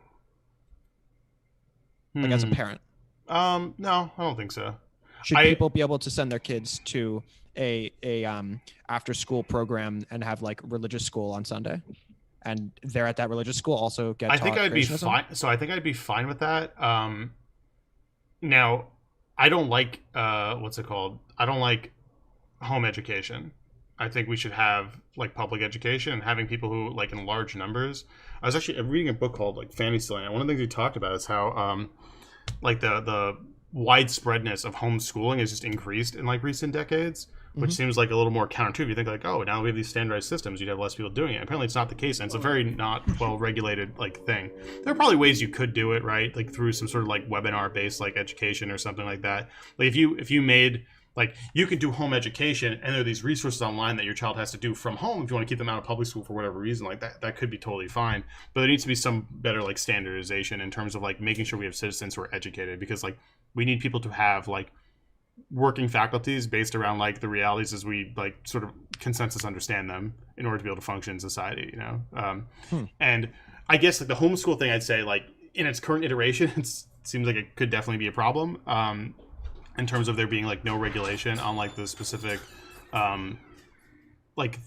Like as a parent? No, I don't think so. Should people be able to send their kids to a after school program and have like religious school on Sunday, and they're at that religious school also get? I think I'd be fine. So I think I'd be fine with that. Now, I don't like what's it called? I don't like home education. I think we should have like public education and having people who like in large numbers. I was actually reading a book called like Fantasyland. One of the things we talked about is how like the widespreadness of homeschooling has just increased in like recent decades, which seems like a little more counterintuitive. You think like, oh, now we have these standardized systems, you'd have less people doing it. Apparently it's not the case, and it's a very not well regulated like thing. There are probably ways you could do it, right? Like through some sort of like webinar based like education or something like that. Like if you made like you could do home education, and there are these resources online that your child has to do from home if you want to keep them out of public school for whatever reason, like that could be totally fine. But there needs to be some better like standardization in terms of like making sure we have citizens who are educated, because like we need people to have like working faculties based around like the realities as we like sort of consensus understand them in order to be able to function in society, you know. And I guess like the homeschool thing, I'd say like in its current iteration, it seems like it could definitely be a problem. In terms of there being like no regulation on like the specific like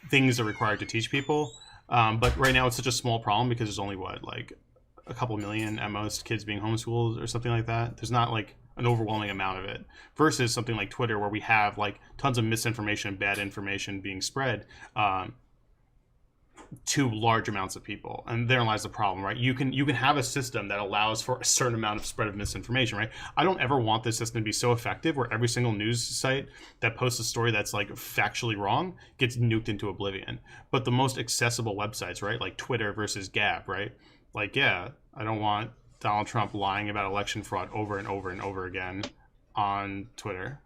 things that are required to teach people. But right now it's such a small problem because there's only like a couple million at most kids being homeschooled or something like that. There's not like an overwhelming amount of it versus something like Twitter where we have like tons of misinformation and bad information being spread to large amounts of people, and therein lies the problem, right? You can have a system that allows for a certain amount of spread of misinformation, right? I don't ever want this system to be so effective where every single news site that posts a story that's like factually wrong gets nuked into oblivion. But the most accessible websites, right, like Twitter versus Gab, right? Like, yeah, I don't want Donald Trump lying about election fraud over and over and over again on Twitter.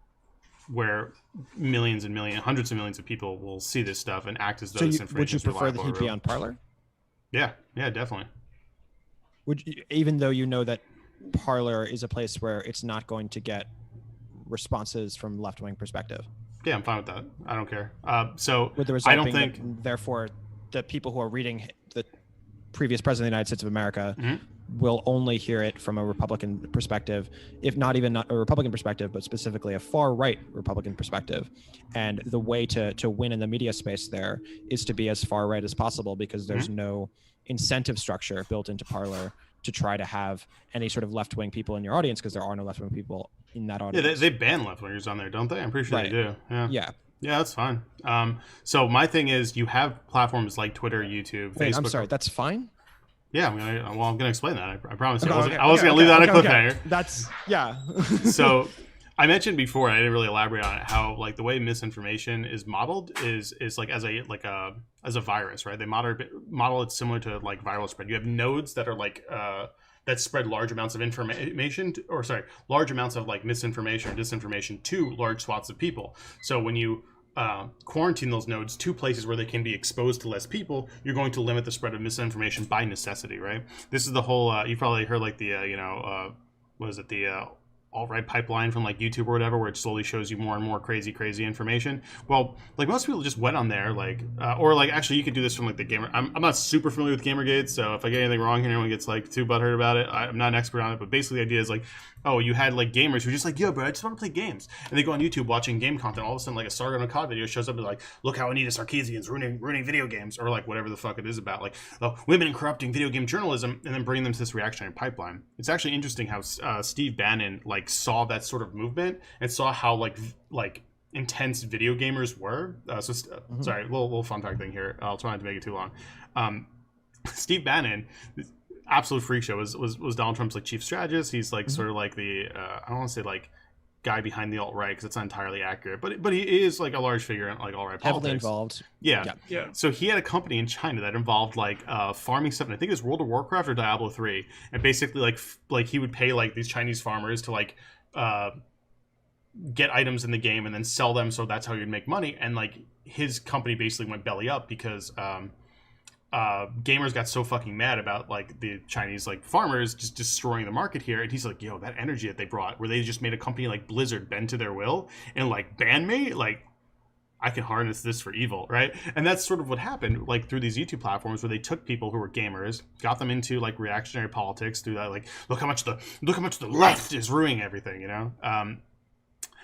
where millions and millions, hundreds of millions of people will see this stuff and act as though So this information would you is prefer that reliable he or be real. on Parler? Yeah, definitely. Even though you know that Parler is a place where it's not going to get responses from left-wing perspective. Yeah, I'm fine with that. I don't care. So With the result I don't being think. that, therefore, the people who are reading the previous president of the United States of America Mm-hmm. will only hear it from a Republican perspective, if not even not a Republican perspective, but specifically a far-right Republican perspective. And the way to win in the media space there is to be as far-right as possible, because there's no incentive structure built into Parler to try to have any sort of left-wing people in your audience, because there are no left-wing people in that audience. Yeah, they ban left-wingers on there, don't they? I'm pretty sure Right. they do. Yeah. Yeah, that's fine. So my thing is, you have platforms like Twitter, YouTube, Wait, Facebook. I'm sorry, that's fine? Yeah, I'm gonna explain that. I promise. Okay, I was gonna leave that on a cliffhanger. That's yeah. So I mentioned before, I didn't really elaborate on it, how like the way misinformation is modeled is like as a virus, right? They model it similar to like viral spread. You have nodes that are like that spread large amounts of large amounts of like misinformation or disinformation to large swaths of people. So when you quarantine those nodes to places where they can be exposed to less people, you're going to limit the spread of misinformation by necessity, right? This is the whole you probably heard like the what is it, the alt-right pipeline from like YouTube or whatever, where it slowly shows you more and more crazy information. Well, like most people just went on there, like or like actually you could do this from like the gamer. I'm not super familiar with Gamergate, so if I get anything wrong here, anyone gets like too butthurt about it, I'm not an expert on it, but basically the idea is like, oh, you had like gamers who were just like, yo, bro, I just want to play games, and they go on YouTube watching game content. All of a sudden, like a Sargon of Akkad video shows up and like, look how Anita Sarkeesian's ruining video games, or like whatever the fuck it is about, like women corrupting video game journalism, and then bringing them to this reactionary pipeline. It's actually interesting how Steve Bannon like saw that sort of movement and saw how like intense video gamers were. Sorry, little fun fact thing here. I'll try not to make it too long. Steve Bannon, absolute freak show, was Donald Trump's like chief strategist. He's like sort of like the I don't want to say like guy behind the alt-right, because it's not entirely accurate, but he is like a large figure in like alt-right politics. Heavily involved. Yeah. Yeah. So he had a company in China that involved like farming stuff, and I think it was World of Warcraft or Diablo 3, and basically like he would pay like these Chinese farmers to like get items in the game and then sell them, so that's how you'd make money. And like his company basically went belly up because gamers got so fucking mad about like the Chinese like farmers just destroying the market here, and he's like, yo, that energy that they brought, where they just made a company like Blizzard bend to their will and like ban me, like I can harness this for evil, right? And that's sort of what happened like through these YouTube platforms, where they took people who were gamers, got them into like reactionary politics through that, like look how much the left is ruining everything, you know.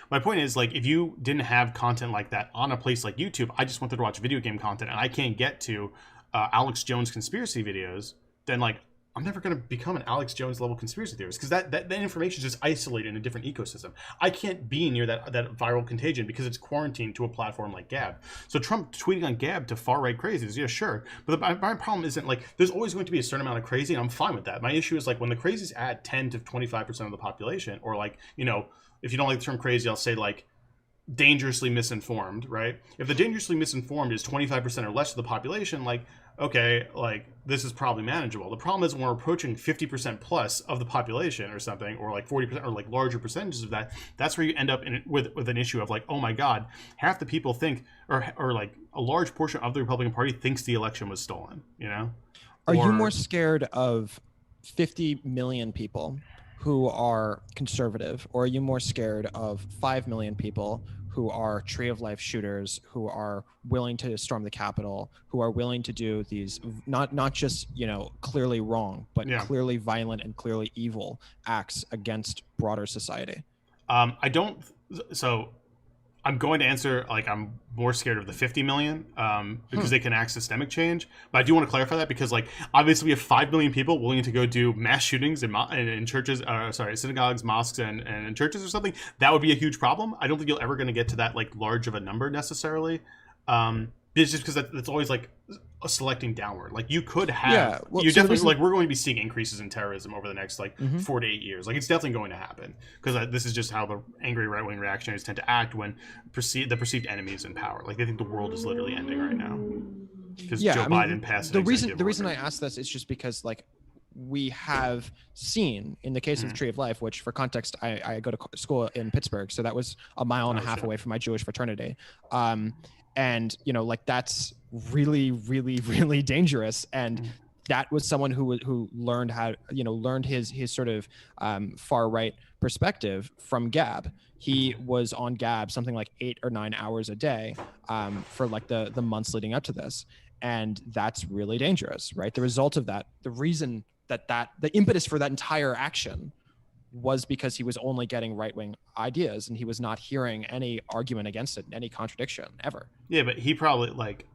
My point is, like, if you didn't have content like that on a place like YouTube, I just wanted to watch video game content and I can't get to Alex Jones conspiracy videos, then like I'm never going to become an Alex Jones level conspiracy theorist, because that information is just isolated in a different ecosystem. I can't be near that viral contagion because it's quarantined to a platform like Gab. So Trump tweeting on Gab to far right crazies, yeah, sure, but my problem isn't like there's always going to be a certain amount of crazy, and I'm fine with that. My issue is like when the crazies add 10 to 25% of the population, or like, you know, if you don't like the term crazy, I'll say like dangerously misinformed, right? If the dangerously misinformed is 25% or less of the population, like, okay, like this is probably manageable. The problem is when we're approaching 50% plus of the population or something, or like 40% or like larger percentages of that, that's where you end up with an issue of like, oh my God, half the people think, or like a large portion of the Republican Party thinks the election was stolen, you know? Are you more scared of 50 million people who are conservative, or are you more scared of 5 million people who are tree of life shooters, who are willing to storm the Capitol, who are willing to do these not just, you know, clearly wrong, but clearly violent and clearly evil acts against broader society? I'm going to answer like I'm more scared of the 50 million because they can act systemic change. But I do want to clarify that, because like obviously we have 5 million people willing to go do mass shootings in churches, synagogues, mosques, and churches or something. That would be a huge problem. I don't think you're ever going to get to that like large of a number necessarily. It's just because that's always like selecting downward. Like you could have, like we're going to be seeing increases in terrorism over the next like 4 to 8 years. Like it's definitely going to happen, because this is just how the angry right-wing reactionaries tend to act when the perceived enemy is in power. Like they think the world is literally ending right now because Joe Biden passed. The reason I ask this is just because like we have seen in the case of Tree of Life, which for context, I go to school in Pittsburgh, so that was a mile and a half away from my Jewish fraternity. And, you know, like that's really, really, really dangerous. And that was someone who learned how, you know, learned his sort of far right perspective from Gab. He was on Gab something like 8 or 9 hours a day for like the months leading up to this. And that's really dangerous, right? The result of that, the reason that the impetus for that entire action was because he was only getting right-wing ideas and he was not hearing any argument against it, any contradiction ever. Yeah, but he probably, like,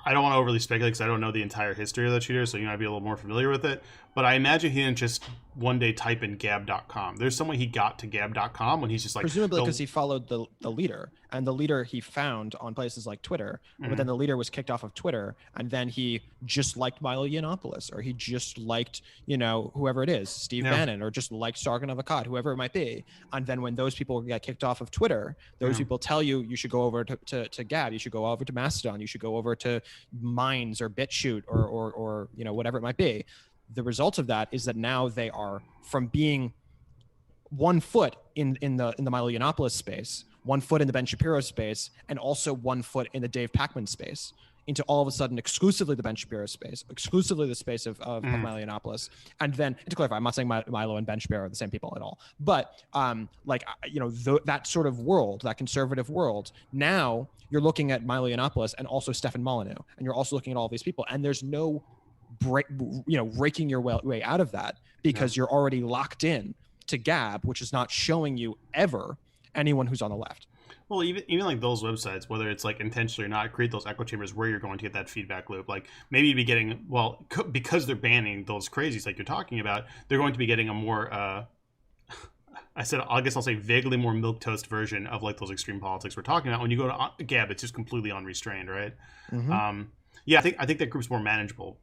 I don't want to overly speculate because I don't know the entire history of the shooter, so you might be a little more familiar with it. But I imagine he didn't just one day type in gab.com. There's some way he got to gab.com when he's just like... Presumably because he followed the leader, and the leader he found on places like Twitter, but then the leader was kicked off of Twitter, and then he just liked Milo Yiannopoulos, or he just liked, you know, whoever it is, Steve Bannon, or just liked Sargon of Akkad, whoever it might be. And then when those people get kicked off of Twitter, those people tell you should go over to Gab, you should go over to Mastodon, you should go over to Minds or BitChute or you know, whatever it might be. The result of that is that now they are, from being 1 foot in the Milo Yiannopoulos space, 1 foot in the Ben Shapiro space, and also 1 foot in the Dave Pakman space, into all of a sudden exclusively the Ben Shapiro space, exclusively the space of Milo Yiannopoulos. And then, to clarify, I'm not saying Milo and Ben Shapiro are the same people at all, but like, you know, that sort of world, that conservative world, now you're looking at Milo Yiannopoulos and also Stefan Molyneux, and you're also looking at all these people, and there's no raking your way out of that, because you're already locked in to Gab, which is not showing you ever anyone who's on the left. Well, even like those websites, whether it's like intentionally or not, create those echo chambers where you're going to get that feedback loop. Like maybe you'd be getting, well, because they're banning those crazies like you're talking about, they're going to be getting a more, I guess I'll say vaguely more milquetoast version of like those extreme politics we're talking about. When you go to Gab, it's just completely unrestrained, right? Yeah, I think that group's more manageable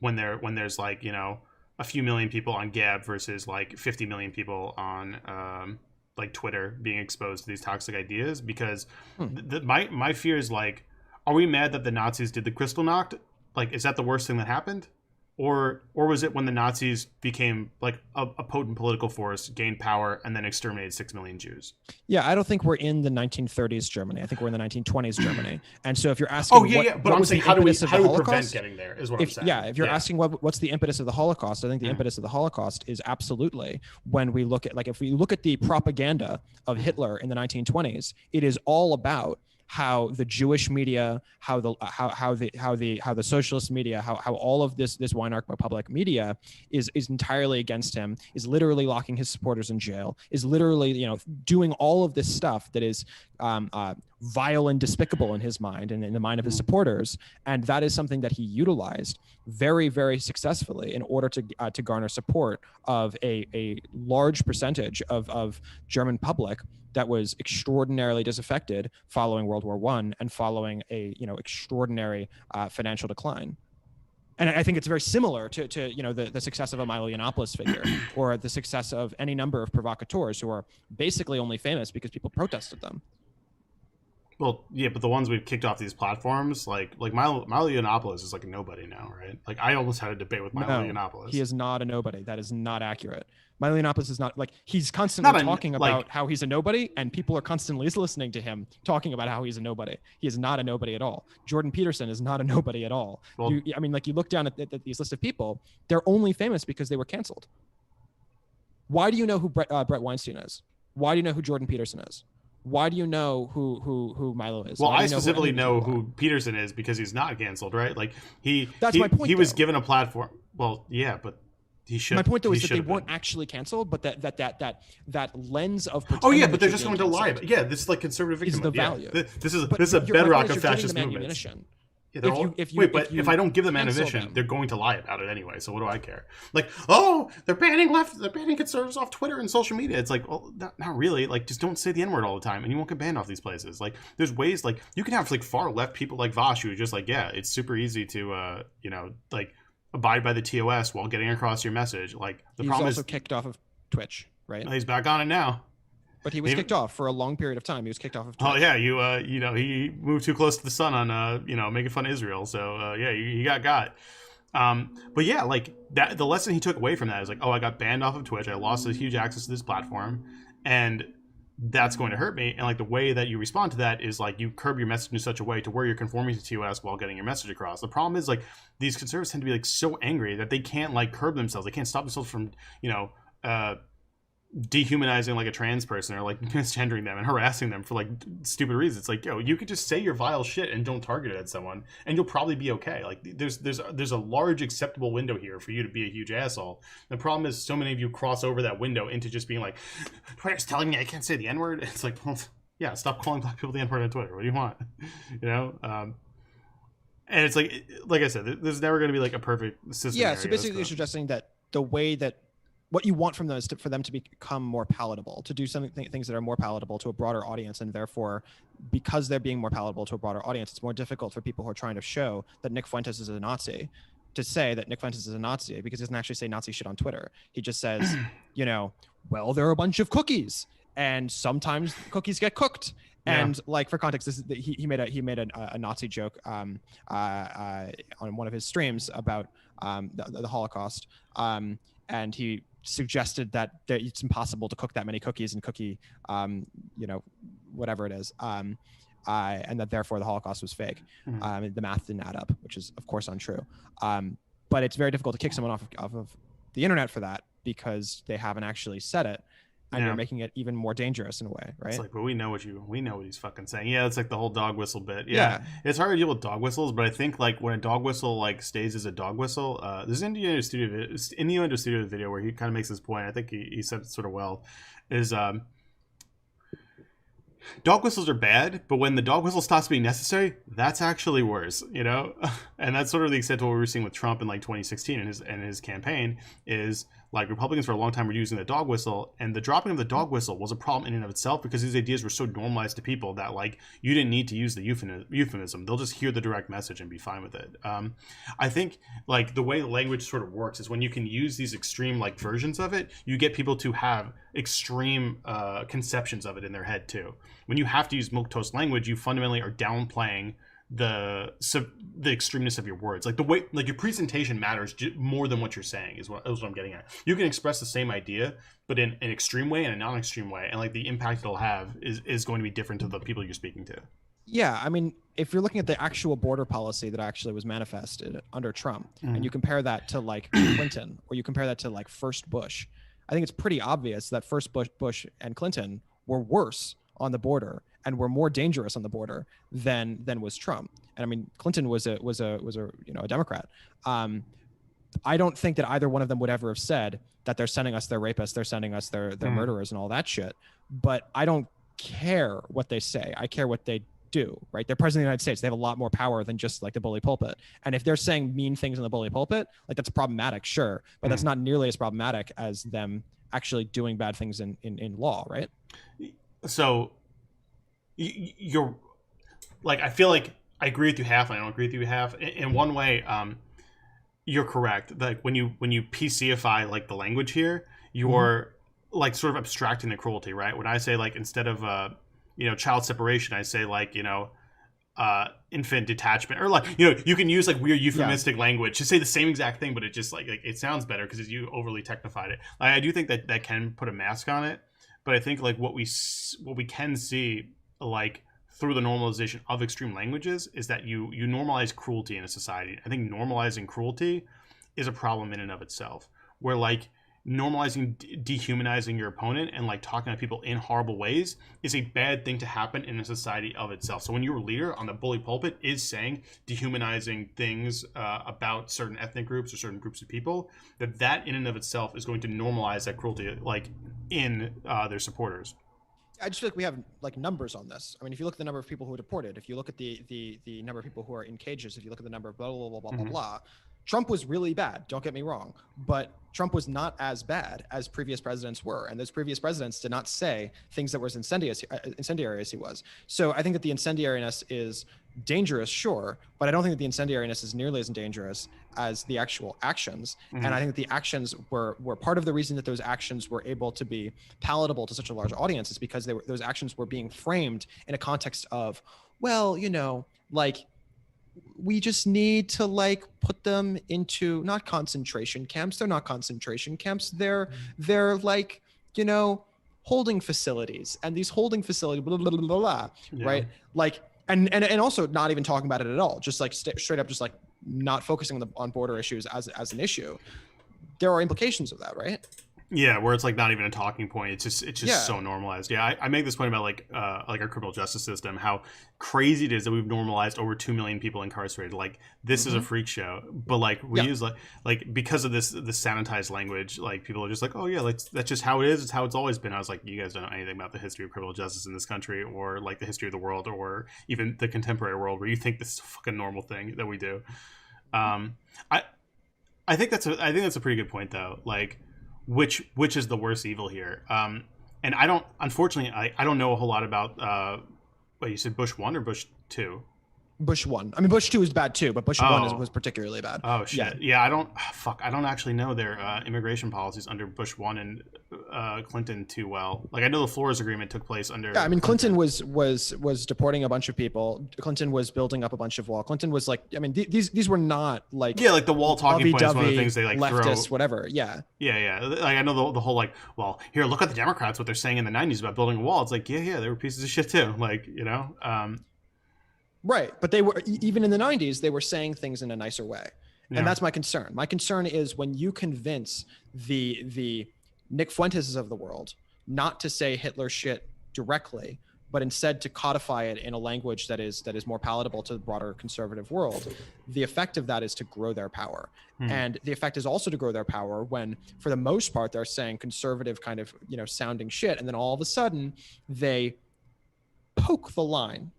when there's like, you know, a few million people on Gab versus like 50 million people on like Twitter being exposed to these toxic ideas. Because my fear is like, are we mad that the Nazis did the Kristallnacht? Like, is that the worst thing that happened? Or was it when the Nazis became like a potent political force, gained power, and then exterminated 6 million Jews? Yeah, I don't think we're in the 1930s Germany. I think we're in the 1920s Germany. And so if you're asking, but I'm saying how do we prevent getting there? Is what I'm saying. Yeah, if you're asking what's the impetus of the Holocaust, I think the impetus of the Holocaust is absolutely when we look at, like, if we look at the propaganda of Hitler in the 1920s, it is all about how the Jewish media, how the socialist media, how all of this Weimar Republic media is entirely against him, is literally locking his supporters in jail, is literally, you know, doing all of this stuff that is vile and despicable in his mind and in the mind of his supporters. And that is something that he utilized very, very successfully in order to garner support of a large percentage of German public that was extraordinarily disaffected following World War I and following a, you know, extraordinary financial decline. And I think it's very similar to you know, the success of a Milo Yiannopoulos figure, or the success of any number of provocateurs who are basically only famous because people protested them. Well, yeah, but the ones we've kicked off these platforms, like Milo Yiannopoulos is like a nobody now, right? Like, I almost had a debate with Milo Yiannopoulos. He is not a nobody. That is not accurate. Milo Yiannopoulos is not, like, he's constantly talking about how he's a nobody, and people are constantly listening to him talking about how he's a nobody. He is not a nobody at all. Jordan Peterson is not a nobody at all. Well, I mean, like, you look down at these list of people, they're only famous because they were canceled. Why do you know who Brett Weinstein is? Why do you know who Jordan Peterson is? Why do you know who Milo is? Well, I specifically know who Peterson is because he's not canceled, right? Like, my point. He was given a platform. Well, yeah, but he should. My point though is that they weren't actually canceled, but that lens of oh yeah, but they're just going to lie about it. Yeah, this is like conservative victimhood. Is the value. This is a bedrock of fascist movements. Yeah, if I don't give them ammunition, they're going to lie about it anyway. So what do I care? Like, oh, they're banning conservatives off Twitter and social media. It's like, well, not really. Like, just don't say the N-word all the time, and you won't get banned off these places. Like, there's ways. Like, you can have like far left people like Vosh who are just like, yeah, it's super easy to you know, like, abide by the TOS while getting across your message. Like, the problem is, he's also kicked off of Twitch, right? He's back on it now. But he was kicked off for a long period of time. He was kicked off of Twitch. Oh yeah, you know, he moved too close to the sun on you know, making fun of Israel. So yeah, he got. But yeah, like that, the lesson he took away from that is like, oh, I got banned off of Twitch. I lost this huge access to this platform, and that's going to hurt me. And like the way that you respond to that is like you curb your message in such a way to where you're conforming to TOS while getting your message across. The problem is like these conservatives tend to be like so angry that they can't like curb themselves. They can't stop themselves from, you know, dehumanizing like a trans person or like misgendering them and harassing them for like stupid reasons. It's like, yo, you could just say your vile shit and don't target it at someone and you'll probably be okay. Like there's a large acceptable window here for you to be a huge asshole. The problem is so many of you cross over that window into just being like, Twitter's telling me I can't say the N-word. It's like, well, yeah, stop calling black people the N-word on Twitter. What do you want? You know? And it's like I said, there's never going to be like a perfect system. Yeah, so basically you're suggesting that the way that what you want from them is for them to become more palatable, to do things that are more palatable to a broader audience, and therefore, because they're being more palatable to a broader audience, it's more difficult for people who are trying to show that Nick Fuentes is a Nazi to say that Nick Fuentes is a Nazi, because he doesn't actually say Nazi shit on Twitter. He just says, you know, well, there are a bunch of cookies, and sometimes cookies get cooked. And like for context, this is he made a Nazi joke on one of his streams about the Holocaust, and he suggested that it's impossible to cook that many cookies and cookie, you know, whatever it is, and that therefore the Holocaust was fake. The math didn't add up, which is of course untrue. But it's very difficult to kick someone off of the internet for that because they haven't actually said it. And you're making it even more dangerous in a way, right? It's like, but we know what he's fucking saying. Yeah, it's like the whole dog whistle bit. Yeah. It's hard to deal with dog whistles, but I think like when a dog whistle like stays as a dog whistle, there's an Indio Studio video where he kind of makes this point. I think he said it sort of well. Is dog whistles are bad, but when the dog whistle stops being necessary, that's actually worse, you know? And that's sort of the extent of what we were seeing with Trump in like 2016 and his campaign is like Republicans for a long time were using the dog whistle, and the dropping of the dog whistle was a problem in and of itself because these ideas were so normalized to people that like you didn't need to use the euphemism. They'll just hear the direct message and be fine with it. I think like the way language sort of works is when you can use these extreme like versions of it, you get people to have extreme conceptions of it in their head too. When you have to use milquetoast language, you fundamentally are downplaying the extremeness of your words. Like the way, like your presentation matters more than what you're saying is what I'm getting at. You can express the same idea, but in an extreme way and a non-extreme way, and like the impact it'll have is going to be different to the people you're speaking to. Yeah, I mean, if you're looking at the actual border policy that actually was manifested under Trump, and you compare that to like Clinton, or you compare that to like first Bush, I think it's pretty obvious that first Bush and Clinton were worse on the border and were more dangerous on the border than was Trump. And I mean, Clinton was a you know, a Democrat. I don't think that either one of them would ever have said that they're sending us their rapists, they're sending us their murderers and all that shit. But I don't care what they say. I care what they do, right? They're president of the United States. They have a lot more power than just like the bully pulpit. And if they're saying mean things in the bully pulpit, like that's problematic, sure. But that's not nearly as problematic as them actually doing bad things in law, right? So you're like, I feel like I agree with you half and I don't agree with you half. In one way, you're correct. Like when you PCify like the language here, you're like sort of abstracting the cruelty, right? When I say like instead of you know, child separation, I say like, you know, infant detachment, or like, you know, you can use like weird euphemistic language to say the same exact thing, but it just like it sounds better because you overly technified it. Like, I do think that can put a mask on it, but I think like what we can see like through the normalization of extreme languages is that you normalize cruelty in a society. I think normalizing cruelty is a problem in and of itself, where like normalizing dehumanizing your opponent and like talking to people in horrible ways is a bad thing to happen in a society of itself. So when your leader on the bully pulpit is saying dehumanizing things about certain ethnic groups or certain groups of people, that in and of itself is going to normalize that cruelty like in their supporters. I just feel like we have like numbers on this. I mean, if you look at the number of people who are deported, if you look at the number of people who are in cages, if you look at the number of blah, blah, blah, blah, blah, blah, Trump was really bad. Don't get me wrong, but Trump was not as bad as previous presidents were. And those previous presidents did not say things that were as incendiary as he was. So I think that the incendiariness is dangerous, sure, but I don't think that the incendiariness is nearly as dangerous as the actual actions. And I think that the actions were part of the reason that those actions were able to be palatable to such a large audience is because those actions were being framed in a context of, well, you know, like we just need to like put them into not concentration camps. They're not concentration camps. They're like, you know, holding facilities, and these holding facilities, blah, blah, blah, blah, blah, Yeah. right? Like, and also not even talking about it at all. Just like straight up, just like not focusing on border issues as an issue. There are implications of that, right? Yeah, where it's like not even a talking point. It's just Yeah. so normalized. Yeah, I make this point about like our criminal justice system, how crazy it is that we've normalized over 2 million people incarcerated. Like this is a freak show, but like we use like because of this sanitized language, like people are just like, oh yeah, like that's just how it is. It's how it's always been. I was like, you guys don't know anything about the history of criminal justice in this country, or like the history of the world, or even the contemporary world, where you think this is a fucking normal thing that we do. I think that's a pretty good point though. Like, which is the worst evil here? And I don't, unfortunately, I don't know a whole lot about. What you said, Bush 1 or Bush 2? Bush 1. I mean, Bush 2 is bad too, but Bush 1 was particularly bad. Oh shit. Yeah, I don't actually know their immigration policies under Bush 1 and Clinton too well. Like I know the Flores Agreement took place under. Yeah, I mean, Clinton was deporting a bunch of people. Clinton was building up a bunch of wall. Clinton was like, I mean, these were not like. Yeah, like the wall talking point is one of the things they like leftist, throw. whatever. Yeah. Yeah. Like I know the whole like, well, here, look at the Democrats, what they're saying in the 90s about building a wall. It's like, yeah, they were pieces of shit too. Like, you know. Right, but they were, even in the 90s, they were saying things in a nicer way. Yeah. And that's my concern. My concern is when you convince the Nick Fuenteses of the world not to say Hitler shit directly, but instead to codify it in a language that is more palatable to the broader conservative world, the effect of that is to grow their power. And the effect is also to grow their power when, for the most part, they're saying conservative kind of, you know, sounding shit. And then all of a sudden they poke the line.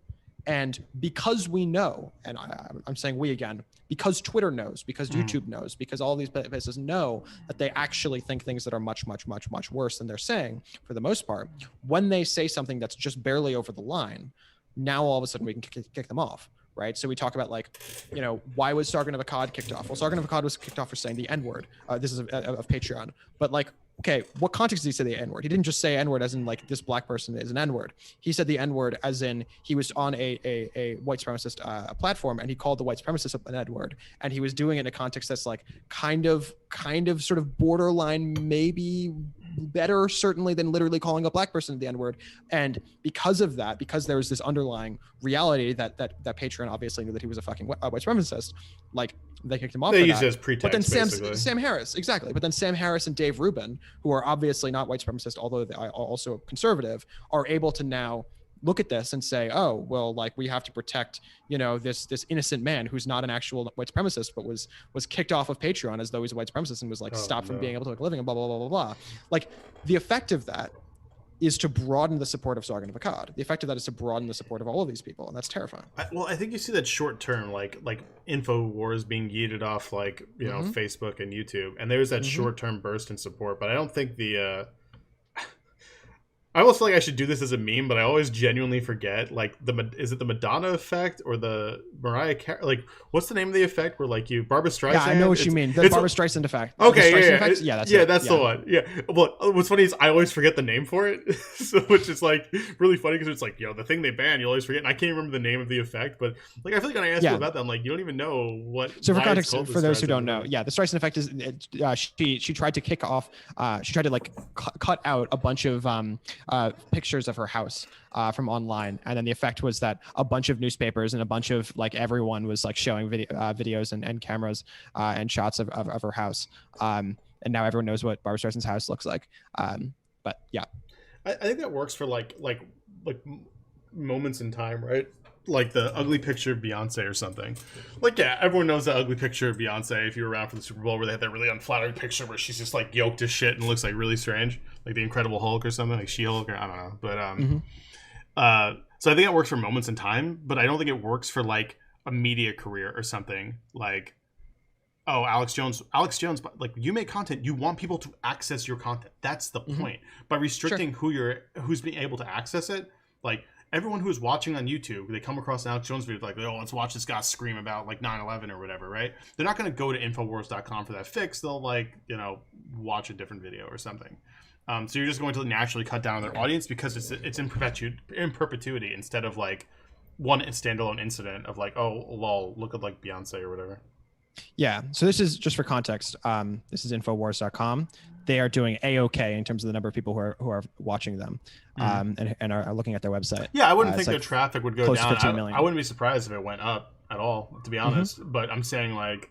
And because we know, and I'm saying we again, because Twitter knows, because YouTube knows, because all these places know that they actually think things that are much, much, much, much worse than they're saying, for the most part, when they say something that's just barely over the line, now all of a sudden we can kick them off, right? So we talk about like, you know, why was Sargon of Akkad kicked off? Well, Sargon of Akkad was kicked off for saying the N-word. This is of Patreon. But like, okay, what context did he say the N-word? He didn't just say N-word as in like this black person is an N-word. He said the N-word as in he was on a white supremacist platform, and he called the white supremacist an N-word. And he was doing it in a context that's like kind of sort of borderline, maybe better certainly than literally calling a black person the N-word. And because of that, because there was this underlying reality that Patreon obviously knew that he was a fucking white supremacist, like they kicked him off. They for used that. it as pretext. But then basically. Sam Harris, exactly. But then Sam Harris and Dave Rubin, who are obviously not white supremacist, although they are also conservative, are able to now look at this and say, oh, well, like we have to protect, you know, this innocent man who's not an actual white supremacist, but was kicked off of Patreon as though he's a white supremacist and was like stopped from being able to make a living and blah, blah, blah, blah, blah. Like the effect of that is to broaden the support of Sargon of Akkad. The effect of that is to broaden the support of all of these people, and that's terrifying. Well, I think you see that short term, like InfoWars being yeeted off, like, you know, Facebook and YouTube, and there's that short term burst in support. But I don't think I almost feel like I should do this as a meme, but I always genuinely forget. Like, is it the Madonna effect or the Mariah Carey? Like, what's the name of the effect where, like, Barbra Streisand? Yeah, I know what you mean. The Barbra Streisand effect. Okay, That's the one. Yeah. Well, what's funny is I always forget the name for it, so which is like really funny because it's like, you know, the thing they ban, you always forget. And I can't remember the name of the effect, but like I feel like when I ask you about that, I'm like, you don't even know what. So for context, for those who don't know, the Streisand effect is she tried to kick off. She tried to like cut out a bunch of pictures of her house from online, and then the effect was that a bunch of newspapers and a bunch of like everyone was like showing videos and cameras and shots of her house, and now everyone knows what Barbra Streisand's house looks like. But yeah, I think that works for like moments in time, right? Like the ugly picture of Beyonce or something. Like, yeah, everyone knows that ugly picture of Beyonce if you were around for the Super Bowl where they had that really unflattering picture where she's just like yoked as shit and looks like really strange, like the Incredible Hulk or something, like She-Hulk, or I don't know. But so I think it works for moments in time, but I don't think it works for like a media career or something. Like, oh, Alex Jones, like you make content, you want people to access your content. That's the point. By restricting who's being able to access it, like everyone who's watching on YouTube, they come across an Alex Jones video like, oh, let's watch this guy scream about like 9/11 or whatever, right? They're not going to go to Infowars.com for that fix. They'll like, you know, watch a different video or something. So you're just going to naturally cut down on their audience because it's in perpetuity instead of like one standalone incident of like, oh lol, look at like Beyonce or whatever. Yeah. So this is just for context. This is Infowars.com. They are doing A-OK in terms of the number of people who are watching them, and are looking at their website. Yeah, I wouldn't think their traffic would go down. 15 million. I wouldn't be surprised if it went up at all, to be honest. But I'm saying like,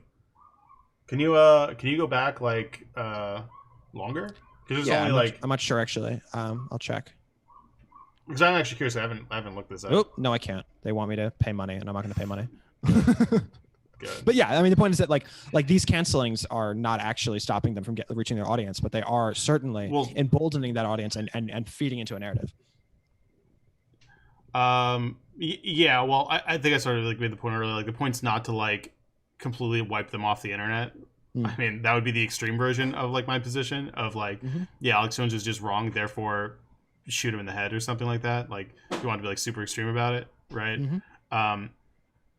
can you go back like longer? Because Yeah, only like I'm not sure actually. I'll check. because I'm actually curious. I haven't looked this up. Oh no, I can't. They want me to pay money, and I'm not going to pay money. Good. But yeah, I mean, the point is that like these cancelings are not actually stopping them from reaching their audience, but they are certainly emboldening that audience and feeding into a narrative. Yeah. Well, I think I sort of like made the point earlier. Like the point's not to like completely wipe them off the internet. I mean, that would be the extreme version of like my position of like, yeah, Alex Jones is just wrong, therefore shoot him in the head or something like that. Like if you want to be like super extreme about it, right?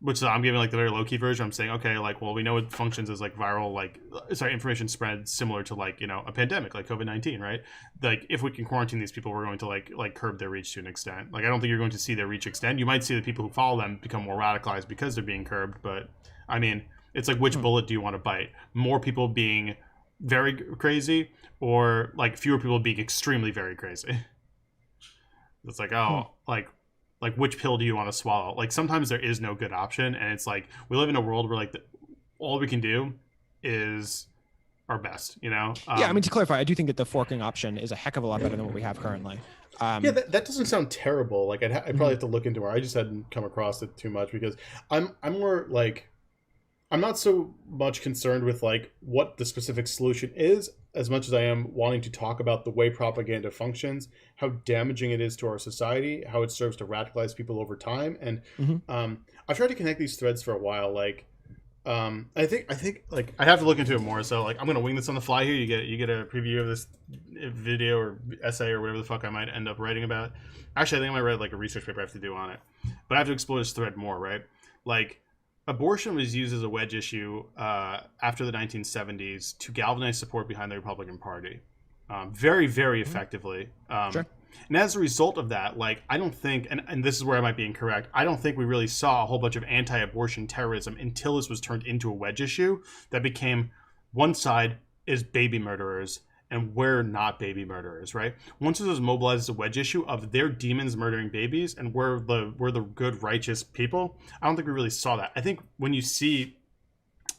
Which I'm giving like the very low key version. I'm saying, okay, like, well, we know it functions as like viral, like, information spread similar to like, you know, a pandemic like COVID-19, right? Like, if we can quarantine these people, we're going to like curb their reach to an extent. Like, I don't think you're going to see their reach extend. You might see the people who follow them become more radicalized because they're being curbed. But I mean, it's like, which bullet do you want to bite? More people being very crazy, or like fewer people being extremely very crazy? It's like, oh, like which pill do you want to swallow? Like sometimes there is no good option, and it's like we live in a world where like all we can do is our best, you know? Yeah, I mean, to clarify, I do think that the forking option is a heck of a lot better than what we have currently. Yeah, that doesn't sound terrible. Like I'd probably have to look into more. I just hadn't come across it too much because I'm more like, I'm not so much concerned with like what the specific solution is as much as I am wanting to talk about the way propaganda functions, how damaging it is to our society, how it serves to radicalize people over time. And I've tried to connect these threads for a while. Like, I think like I have to look into it more. So like I'm gonna wing this on the fly here. You get a preview of this video or essay or whatever the fuck I might end up writing about. Actually, I think I might write like a research paper I have to do on it. But I have to explore this thread more, right? Like, abortion was used as a wedge issue after the 1970s to galvanize support behind the Republican Party, very, very effectively. Sure. And as a result of that, like, I don't think, and this is where I might be incorrect, I don't think we really saw a whole bunch of anti-abortion terrorism until this was turned into a wedge issue that became one side is baby murderers and we're not baby murderers, right? Once it was mobilized as a wedge issue of their demons murdering babies and we're the good, righteous people, I don't think we really saw that. I think when you see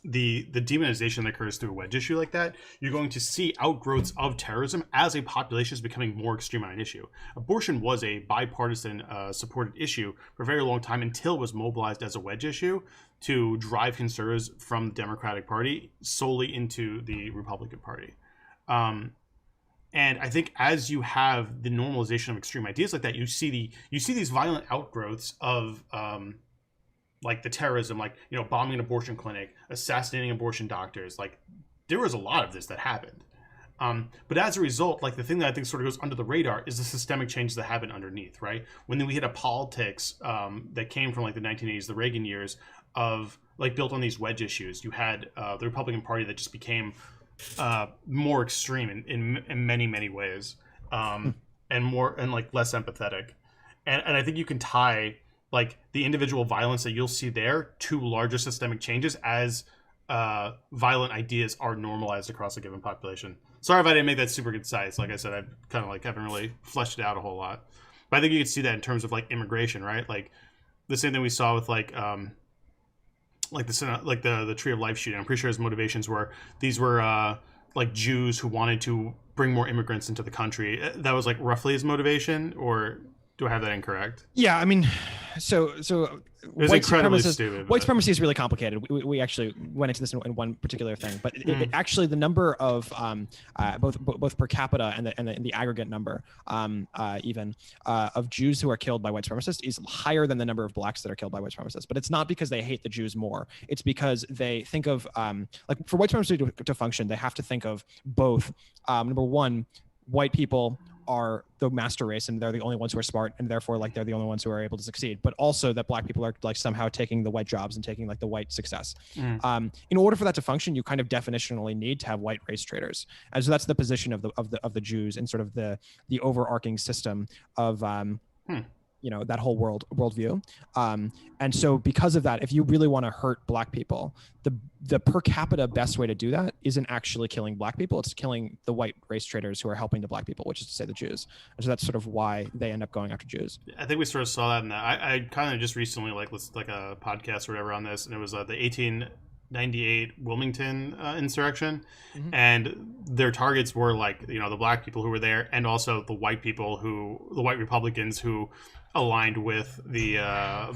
the demonization that occurs through a wedge issue like that, you're going to see outgrowths of terrorism as a population is becoming more extreme on an issue. Abortion was a bipartisan supported issue for a very long time until it was mobilized as a wedge issue to drive conservatives from the Democratic Party solely into the Republican Party. And I think as you have the normalization of extreme ideas like that, you see these violent outgrowths of like the terrorism, like, you know, bombing an abortion clinic, assassinating abortion doctors. Like, there was a lot of this that happened. But as a result, like, the thing that I think sort of goes under the radar is the systemic changes that happen underneath, right? When we hit a politics that came from like the 1980s, the Reagan years, of like built on these wedge issues. You had the Republican Party that just became more extreme in many, many ways, and like less empathetic. And I think you can tie like the individual violence that you'll see there to larger systemic changes as violent ideas are normalized across a given population. Sorry if I didn't make that super concise. Like I said, I kind of like haven't really fleshed it out a whole lot. But I think you can see that in terms of like immigration, right? Like the same thing we saw with like the Tree of Life shooting. I'm pretty sure his motivations were these were like Jews who wanted to bring more immigrants into the country. That was like roughly his motivation, or do I have that incorrect? Yeah, I mean, so it's incredibly stupid. White supremacy is really complicated. We actually went into this in one particular thing, but it actually the number of both per capita and the aggregate number even of Jews who are killed by white supremacists is higher than the number of blacks that are killed by white supremacists. But it's not because they hate the Jews more. It's because they think of like for white supremacy to function, they have to think of both number one, white people are the master race and they're the only ones who are smart and therefore like they're the only ones who are able to succeed, but also that black people are like somehow taking the white jobs and taking like the white success. In order for that to function, you kind of definitionally need to have white race traders, and so that's the position of the Jews in sort of the overarching system of that whole worldview. And so because of that, if you really want to hurt Black people, the per capita best way to do that isn't actually killing Black people. It's killing the white race traders who are helping the Black people, which is to say the Jews. And so that's sort of why they end up going after Jews. I think we sort of saw that in that. I kind of just recently listened to a podcast or whatever on this, and it was the 1898 Wilmington insurrection, and their targets were the Black people who were there, and also the white Republicans who aligned with the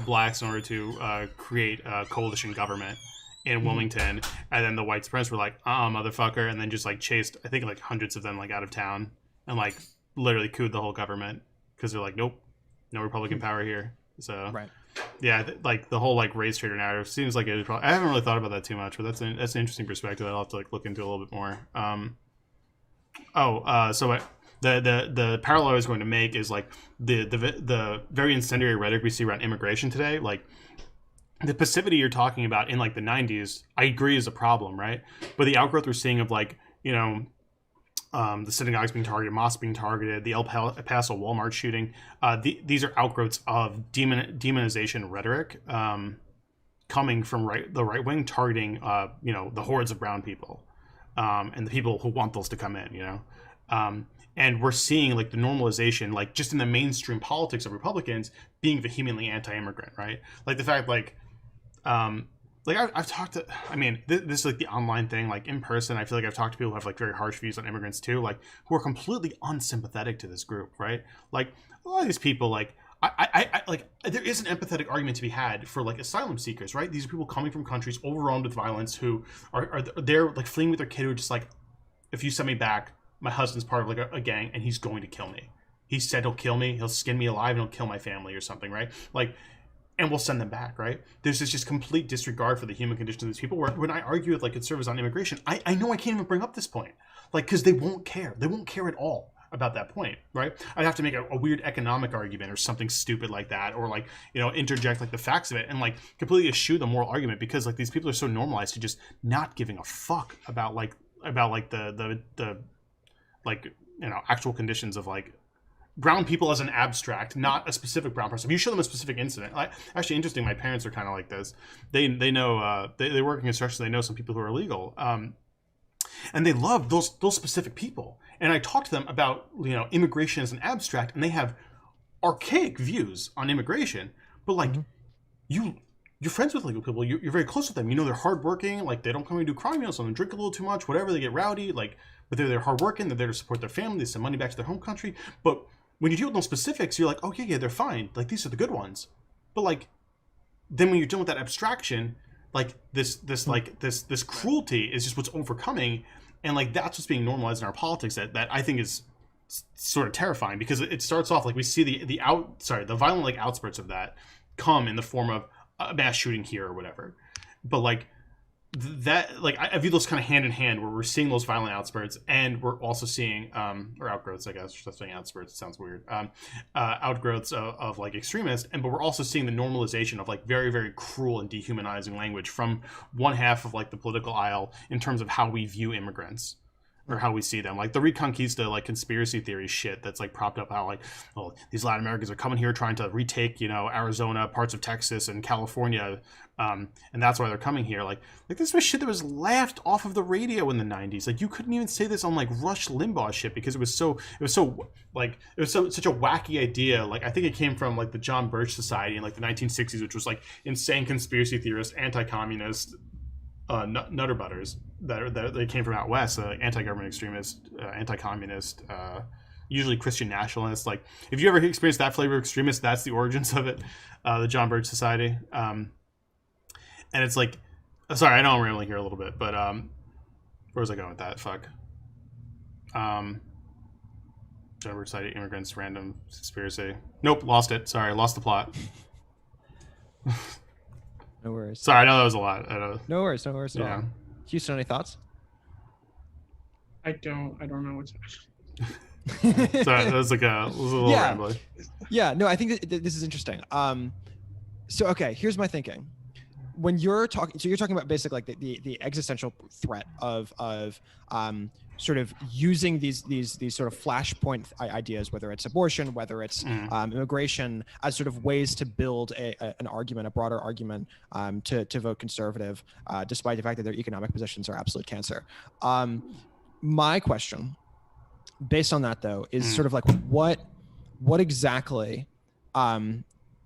Blacks in order to create a coalition government in Wilmington. And then the white supremacists were like, motherfucker, and then just chased, I think hundreds of them out of town, and literally cooed the whole government because they're like, nope, no Republican power here. So right. Yeah, the whole race trader narrative seems like it. I haven't really thought about that too much, but that's an interesting perspective. I'll have to look into a little bit more. So the parallel I was going to make is the very incendiary rhetoric we see around immigration today. The passivity you're talking about in the 90s, I agree is a problem, right? But the outgrowth we're seeing of the synagogues being targeted, mosques being targeted, the El Paso Walmart shooting, these are outgrowths of demonization rhetoric coming from the right wing, targeting the hordes of brown people and the people who want those to come in, and we're seeing the normalization, just in the mainstream politics of Republicans being vehemently anti-immigrant, right? The fact I've talked to, this is the online thing, in person, I feel I've talked to people who have very harsh views on immigrants too, who are completely unsympathetic to this group, right? A lot of these people, there is an empathetic argument to be had for asylum seekers, right? These are people coming from countries overrun with violence who are they're fleeing with their kid, who are just if you send me back, my husband's part of a gang and he's going to kill me. He said he'll kill me, he'll skin me alive, and he'll kill my family or something, right? And we'll send them back, right? There's this just complete disregard for the human condition of these people. Where when I argue with conservatives on immigration, I know I can't even bring up this point, because they won't care. They won't care at all about that point, right? I'd have to make a weird economic argument or something stupid like that, or interject the facts of it and completely eschew the moral argument, because these people are so normalized to just not giving a fuck about the actual conditions of brown people as an abstract, not a specific brown person. If you show them a specific incident, actually interesting, my parents are kind of like this. They know they work in construction. They know some people who are illegal, and they love those specific people. And I talk to them about immigration as an abstract, and they have archaic views on immigration. But you're friends with legal people. You're very close with them. They're hardworking. They don't come and do crime. Some drink a little too much, whatever. They get rowdy. But they're hardworking. They're there to support their family. They send money back to their home country. But when you deal with those specifics, you're oh yeah, they're fine. These are the good ones. But then when you're dealing with that abstraction, this cruelty is just what's overcoming, and that's what's being normalized in our politics. That I think is sort of terrifying, because it starts off we see the violent outspurts of that come in the form of a mass shooting here or whatever. But that I view those kind of hand in hand, where we're seeing those violent outspurts, and we're also seeing or outgrowths, I guess. Just saying outspurts, it sounds weird. Outgrowths of extremists, but we're also seeing the normalization of very, very cruel and dehumanizing language from one half of the political aisle in terms of how we view immigrants, or how we see them. The Reconquista conspiracy theory shit that's propped up how these Latin Americans are coming here trying to retake Arizona, parts of Texas and California, and that's why they're coming here. This was shit that was laughed off of the radio in the 90s. You couldn't even say this on Rush Limbaugh shit, because it was such a wacky idea. I think it came from the John Birch Society in the 1960s, which was insane conspiracy theorists, anti-communist nutter butters that they came from out west, anti-government extremist, anti-communist, usually Christian nationalists. If you ever experienced that flavor of extremist, that's the origins of it. The John Birch Society, and it's sorry, I know I'm rambling here a little bit, but where was I going with that? Fuck. John Birch Society, immigrants, random conspiracy. Nope, lost it. Sorry, lost the plot. No worries. Sorry, I know that was a lot. No worries at all. Houston, any thoughts? I don't know what's Sorry, that was a little rambling. Yeah, no, I think that this is interesting. So okay, here's my thinking. When you're talking about basically the existential threat of sort of using these sort of flashpoint ideas, whether it's abortion, whether it's immigration, as sort of ways to build an argument, a broader argument to vote conservative, despite the fact that their economic positions are absolute cancer. My question, based on that though, is sort of like what exactly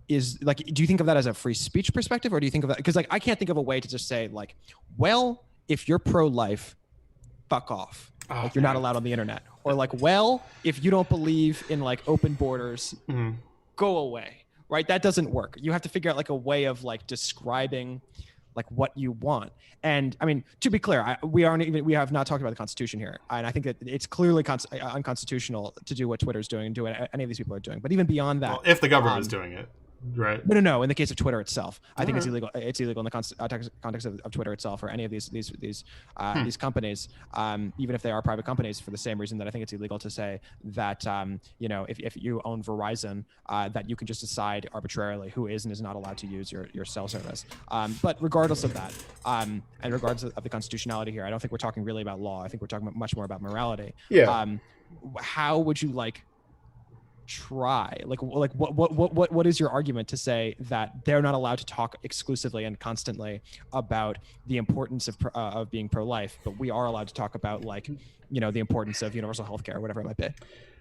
is like, do you think of that as a free speech perspective, or do you think of that, because like I can't think of a way to just say like, well, if you're pro-life, fuck off, like you're not allowed on the internet, or like, well, if you don't believe in like open borders, go away, right? That doesn't work. You have to figure out like a way of like describing like what you want. And I mean, to be clear, we have not talked about the Constitution here, and I think that it's clearly unconstitutional to do what Twitter's doing and do what any of these people are doing. But even beyond that, well, if the government is doing it. Right. No. In the case of Twitter itself, I think it's illegal. It's illegal in the context of Twitter itself, or any of these companies, even if they are private companies, for the same reason that I think it's illegal to say that if you own Verizon, that you can just decide arbitrarily who is and is not allowed to use your cell service. But regardless of that, and regardless of the constitutionality here, I don't think we're talking really about law. I think we're talking much more about morality. Yeah. How would you try what is your argument to say that they're not allowed to talk exclusively and constantly about the importance of being pro-life, but we are allowed to talk about the importance of universal health care, whatever it might be,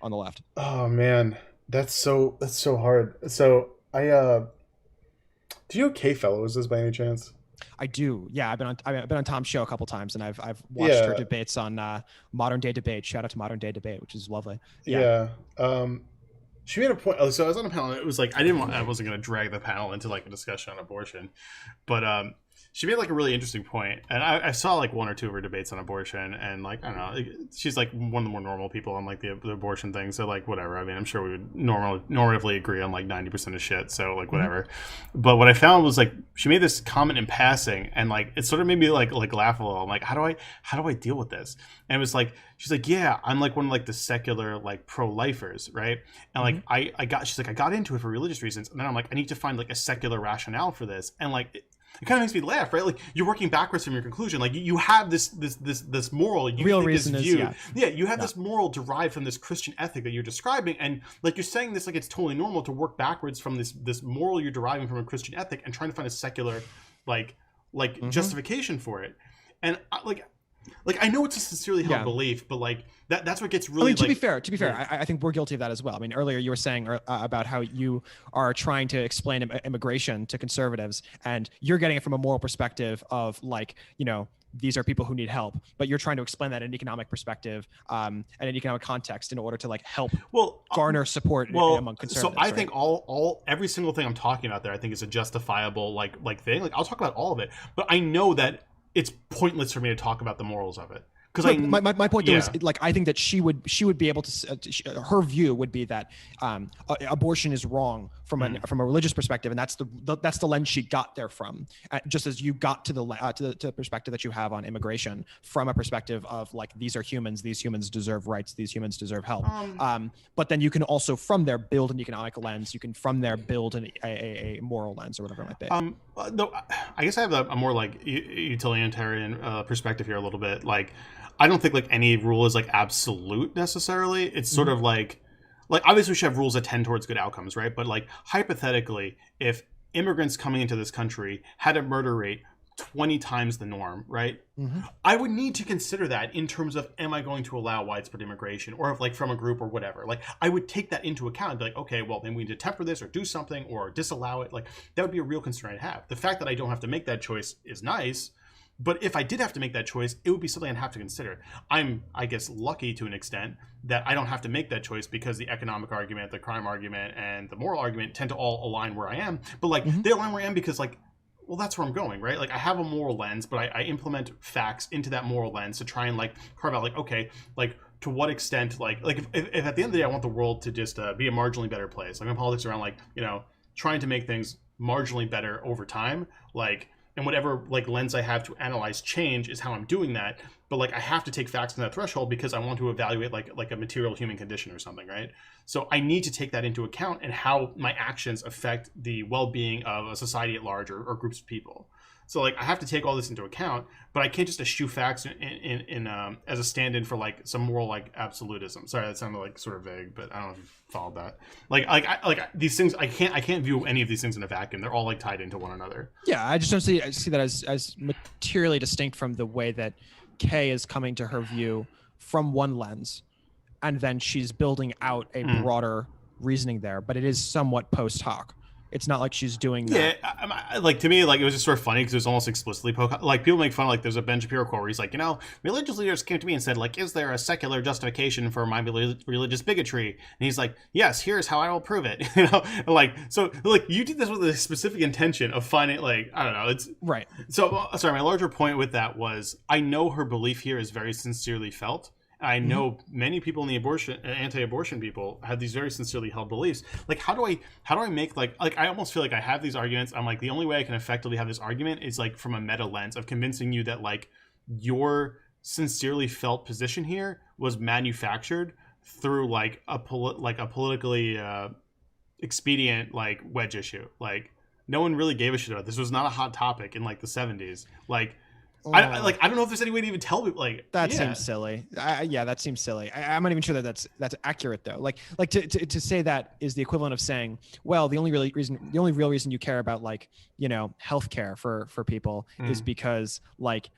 on the left? Oh man, that's so hard. So do you know Kay Fellows is by any chance? I do. Yeah, I've been on Tom's show a couple times, and I've watched her debates on Modern Day Debate. Shout out to Modern Day Debate, which is lovely. Yeah. She made a point. So I was on a panel. It was like I wasn't going to drag the panel into like a discussion on abortion, but she made like a really interesting point, and I saw like one or two of her debates on abortion, and like I don't know, she's like one of the more normal people on like the abortion thing, so like whatever. I mean, I'm sure we would normatively agree on like 90% of shit, so like whatever. But what I found was like she made this comment in passing, and like it sort of made me like laugh a little. I'm like, how do I deal with this? And it was like she's like, yeah, I'm like one of like the secular like pro-lifers, right? And like I got into it for religious reasons, and then I'm like, I need to find like a secular rationale for this, and like it kind of makes me laugh, right? Like you're working backwards from your conclusion. Like you have this moral. Real reason is you have this moral derived from this Christian ethic that you're describing, and like you're saying this like it's totally normal to work backwards from this moral you're deriving from a Christian ethic and trying to find a secular like justification for it. And like I know it's a sincerely held belief, but like that's what gets really. I mean, to be fair, I think we're guilty of that as well. I mean, earlier you were saying about how you are trying to explain immigration to conservatives, and you're getting it from a moral perspective of like, these are people who need help, but you're trying to explain that in an economic perspective and an economic context in order to like help garner support among conservatives. So I think every single thing I'm talking about there, I think is a justifiable like thing. Like I'll talk about all of it, but I know that it's pointless for me to talk about the morals of it. Because my point though is like I think that she would be able to her view would be that abortion is wrong from a religious perspective, and that's the lens she got there from, just as you got to the perspective that you have on immigration from a perspective of like these are humans, these humans deserve rights, these humans deserve help. But then you can also from there build an economic lens, you can from there build a moral lens or whatever it might be. No, I guess I have a more like utilitarian perspective here a little bit. Like I don't think like any rule is like absolute necessarily. It's sort of like obviously we should have rules that tend towards good outcomes, right? But like hypothetically, if immigrants coming into this country had a murder rate 20 times the norm, right? I would need to consider that in terms of, am I going to allow widespread immigration, or if like from a group or whatever. Like I would take that into account and be like, okay, well then we need to temper this or do something or disallow it. Like that would be a real concern I'd have. The fact that I don't have to make that choice is nice. But if I did have to make that choice, it would be something I'd have to consider. I'm, I guess, lucky to an extent that I don't have to make that choice because the economic argument, the crime argument, and the moral argument tend to all align where I am. But like they align where I am because like, well, that's where I'm going, right? Like I have a moral lens, but I implement facts into that moral lens to try and like carve out like, okay, like to what extent, like if at the end of the day I want the world to just be a marginally better place. Like my politics around like, trying to make things marginally better over time, like. And whatever like lens I have to analyze change is how I'm doing that. But like I have to take facts in that threshold because I want to evaluate like a material human condition or something, right? So I need to take that into account and how my actions affect the well-being of a society at large or groups of people. So like I have to take all this into account, but I can't just eschew facts in as a stand-in for like some moral like absolutism. Sorry, that sounded like sort of vague, but I don't know if you followed that. These things, I can't view any of these things in a vacuum. They're all like tied into one another. Yeah, I just don't see that as materially distinct from the way that Kay is coming to her view from one lens, and then she's building out a broader reasoning there. But it is somewhat post hoc. It's not like she's doing that. Yeah, like to me, like it was just sort of funny because it was almost explicitly like people make fun of, like there's a Ben Shapiro quote where he's like, religious leaders came to me and said, like, is there a secular justification for my religious bigotry? And he's like, yes, here's how I will prove it. So you did this with a specific intention of finding, like, I don't know, it's right. So sorry, my larger point with that was I know her belief here is very sincerely felt. I know many people in the anti-abortion people have these very sincerely held beliefs. Like, how do I make like I almost feel like I have these arguments. I'm like, the only way I can effectively have this argument is like from a meta lens of convincing you that like your sincerely felt position here was manufactured through like a politically expedient like wedge issue. Like, no one really gave a shit about this. Was not a hot topic in like the 70s. Like. I don't know if there's any way to even tell people like that seems silly. That seems silly. I'm not even sure that that's accurate though. Like to say that is the equivalent of saying, well, the only real reason you care about like, healthcare for people is because like,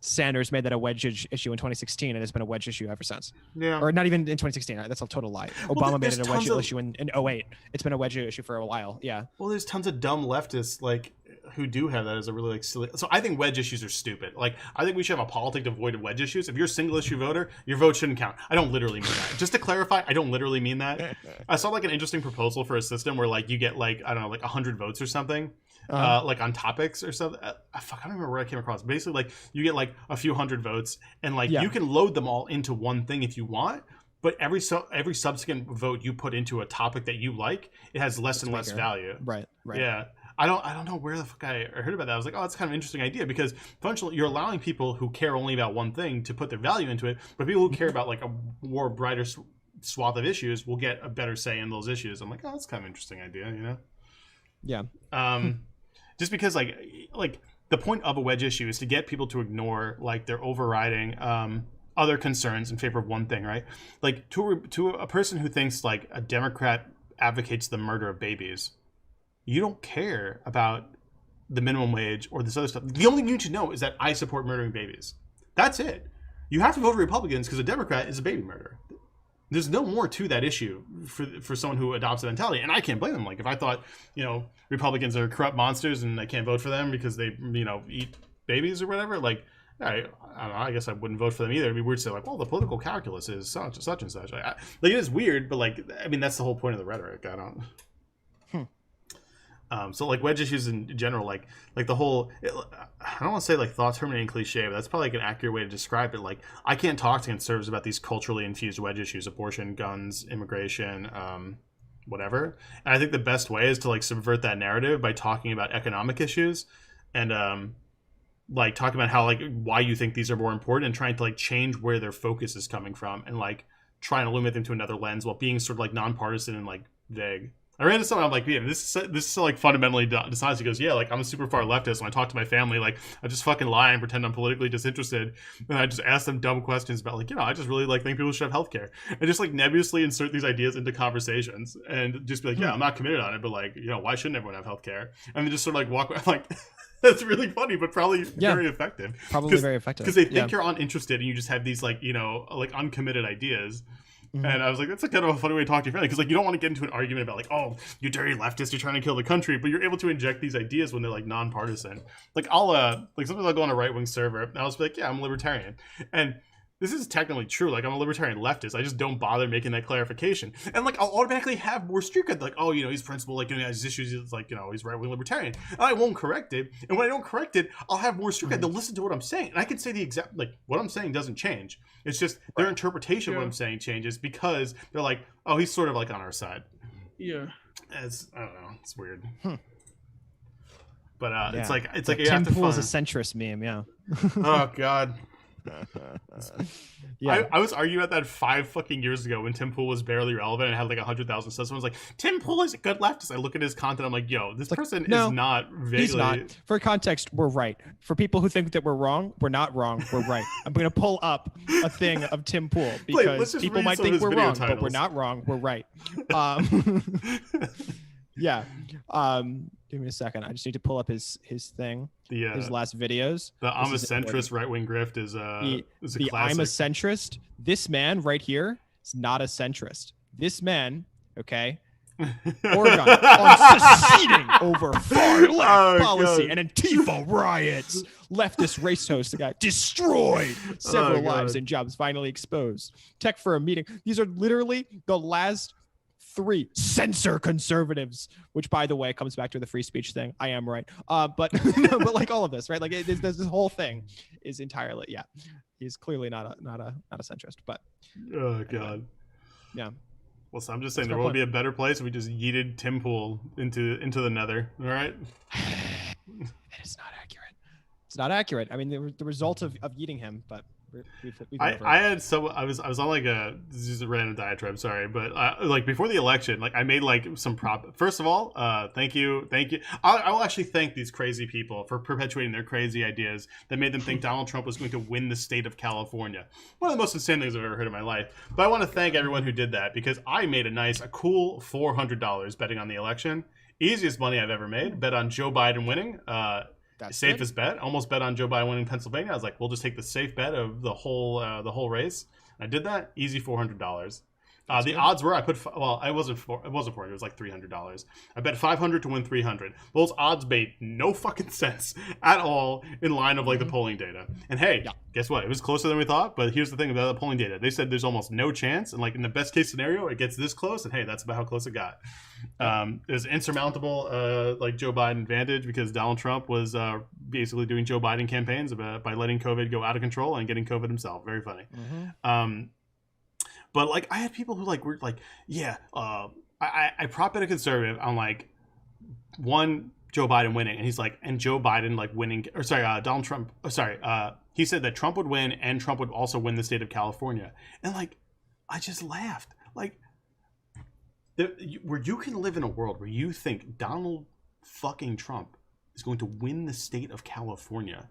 Sanders made that a wedge issue in 2016 and it's been a wedge issue ever since. Yeah. Or not even in 2016. That's a total lie. Obama made it a wedge issue in 2008. It's been a wedge issue for a while. Yeah. Well, there's tons of dumb leftists like who do have that as a really like silly. So I think wedge issues are stupid. Like I think we should have a politic to avoid wedge issues. If you're a single issue voter, your vote shouldn't count. I don't literally mean that. Just to clarify, I don't literally mean that. I saw like an interesting proposal for a system where like you get like, I don't know, like 100 votes or something. Like on topics or something. I don't remember where I came across. Basically, like you get like a few hundred votes, and like you can load them all into one thing if you want. But every subsequent vote you put into a topic that you like, it has less and less value. Right. Yeah. I don't know where the fuck I heard about that. I was like, oh, that's kind of an interesting idea because eventually you're allowing people who care only about one thing to put their value into it, but people who care about like a more brighter swath of issues will get a better say in those issues. I'm like, oh, that's kind of an interesting idea, Yeah. Just because like the point of a wedge issue is to get people to ignore like their overriding other concerns in favor of one thing, right? Like to a person who thinks like a Democrat advocates the murder of babies, you don't care about the minimum wage or this other stuff. The only thing you need to know is that I support murdering babies. That's it. You have to vote Republicans because a Democrat is a baby murderer. There's no more to that issue for someone who adopts that mentality, and I can't blame them. Like if I thought Republicans are corrupt monsters and I can't vote for them because they eat babies or whatever, like I don't know. I guess I wouldn't vote for them either. It'd be weird to say like, well, the political calculus is such and such. Like it is weird, but like I mean that's the whole point of the rhetoric. I don't. So like wedge issues in general, like the whole, I don't want to say like thought terminating cliche, but that's probably like an accurate way to describe it. Like I can't talk to conservatives about these culturally infused wedge issues, abortion, guns, immigration, whatever. And I think the best way is to like subvert that narrative by talking about economic issues and like talking about how like why you think these are more important and trying to like change where their focus is coming from and like trying to limit them to another lens while being sort of like nonpartisan and like vague. I ran into something, I'm like, yeah, this is like fundamentally dishonest. He goes, yeah, like I'm a super far leftist. When I talk to my family, like I just fucking lie and pretend I'm politically disinterested. And I just ask them dumb questions about like, I just really like think people should have healthcare. And just like nebulously insert these ideas into conversations and just be like, yeah, I'm not committed on it, but like, why shouldn't everyone have healthcare? And then just sort of like walk away. I'm like, that's really funny, but probably very effective. Probably very effective. Because they think you're uninterested and you just have these like, like uncommitted ideas. Mm-hmm. And I was like, that's a kind of a funny way to talk to your family because like you don't want to get into an argument about like, oh, you dirty leftist, you're trying to kill the country, but you're able to inject these ideas when they're like nonpartisan. Like I'll like sometimes I'll go on a right wing server and I'll just be like, yeah, I'm a libertarian, and this is technically true. Like I'm a libertarian leftist. I just don't bother making that clarification, and like I'll automatically have more street cred. Like, oh, he's principled. Like, his issues is like, he's right wing libertarian. And I won't correct it, and when I don't correct it, I'll have more street cred. They'll listen to what I'm saying, and I can say the exact like what I'm saying doesn't change. It's just their interpretation of what I'm saying changes because they're like, oh, he's sort of like on our side. Yeah, I don't know. It's weird. But it's like you Tim have to Pool's find a centrist meme. Yeah. Oh God. Yeah. I was arguing about that 5 fucking years ago when Tim Pool was barely relevant and had like 100,000 subs. Someone was like, Tim Pool is a good leftist. I look at his content, I'm like, yo, this person is not vaguely. He's not. For context, we're right. For people who think that we're wrong, we're not wrong. We're right. I'm going to pull up a thing of Tim Pool because people might think we're wrong, but we're not wrong. We're right. Yeah. Give me a second. I just need to pull up his thing. His last videos. The I'm a centrist right-wing grift is a classic. I'm a centrist. This man right here is not a centrist. This man, okay, Oregon on seceding over far left policy and Antifa riots. Leftist race host, the guy destroyed several lives and jobs finally exposed. Tech for a meeting. These are literally the last 3 censor conservatives, which by the way comes back to the free speech thing. I am right. But no, but like all of this, right? Like this whole thing is entirely, he's clearly not a centrist, but oh god. Yeah. Well, so I'm just saying there will be a better place if we just yeeted Tim Pool into the nether. All right. That is not accurate. It's not accurate. I mean, the result of yeeting him, but I was on like this is a random diatribe, sorry, but like before the election, like I made like some first of all, thank you. I will actually thank these crazy people for perpetuating their crazy ideas that made them think Donald Trump was going to win the state of California. One of the most insane things I've ever heard in my life. But I want to thank everyone who did that because I made a cool $400 betting on the election. Easiest money I've ever made. Bet on Joe Biden winning. That's safest bet. Almost bet on Joe Biden winning Pennsylvania. I was like, we'll just take the safe bet of the whole race. I did that. Easy $400. The odds were it wasn't $400. It was like $300. I bet 500 to win 300. Those odds made no fucking sense at all in line of like the polling data. And hey, guess what? It was closer than we thought. But here's the thing about the polling data. They said there's almost no chance, and like in the best case scenario, it gets this close. And hey, that's about how close it got. There's insurmountable like Joe Biden advantage because Donald Trump was basically doing Joe Biden campaigns by letting COVID go out of control and getting COVID himself. Very funny. But like I had people who like were like, I prop bet a conservative on like Joe Biden winning, and he's like, and Joe Biden like winning, or sorry, Donald Trump, he said that Trump would win and Trump would also win the state of California, and like I just laughed. Like where you can live in a world where you think Donald fucking Trump is going to win the state of California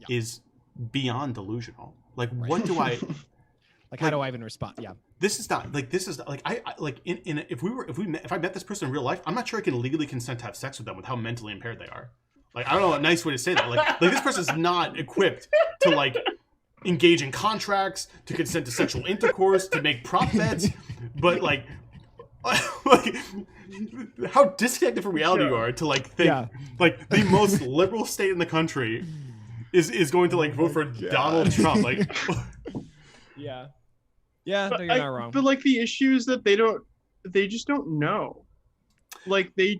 is beyond delusional. Like what do I like how do I even respond? Yeah. This is not like I like if I met this person in real life, I'm not sure I can legally consent to have sex with them with how mentally impaired they are. Like I don't know a nice way to say that. Like this person's not equipped to like engage in contracts, to consent to sexual intercourse, to make prop bets, but like how disconnected from reality you are to like think like the most liberal state in the country is going to like vote for Donald Trump. Like yeah, but you're not wrong. But like the issue is that they just don't know. Like they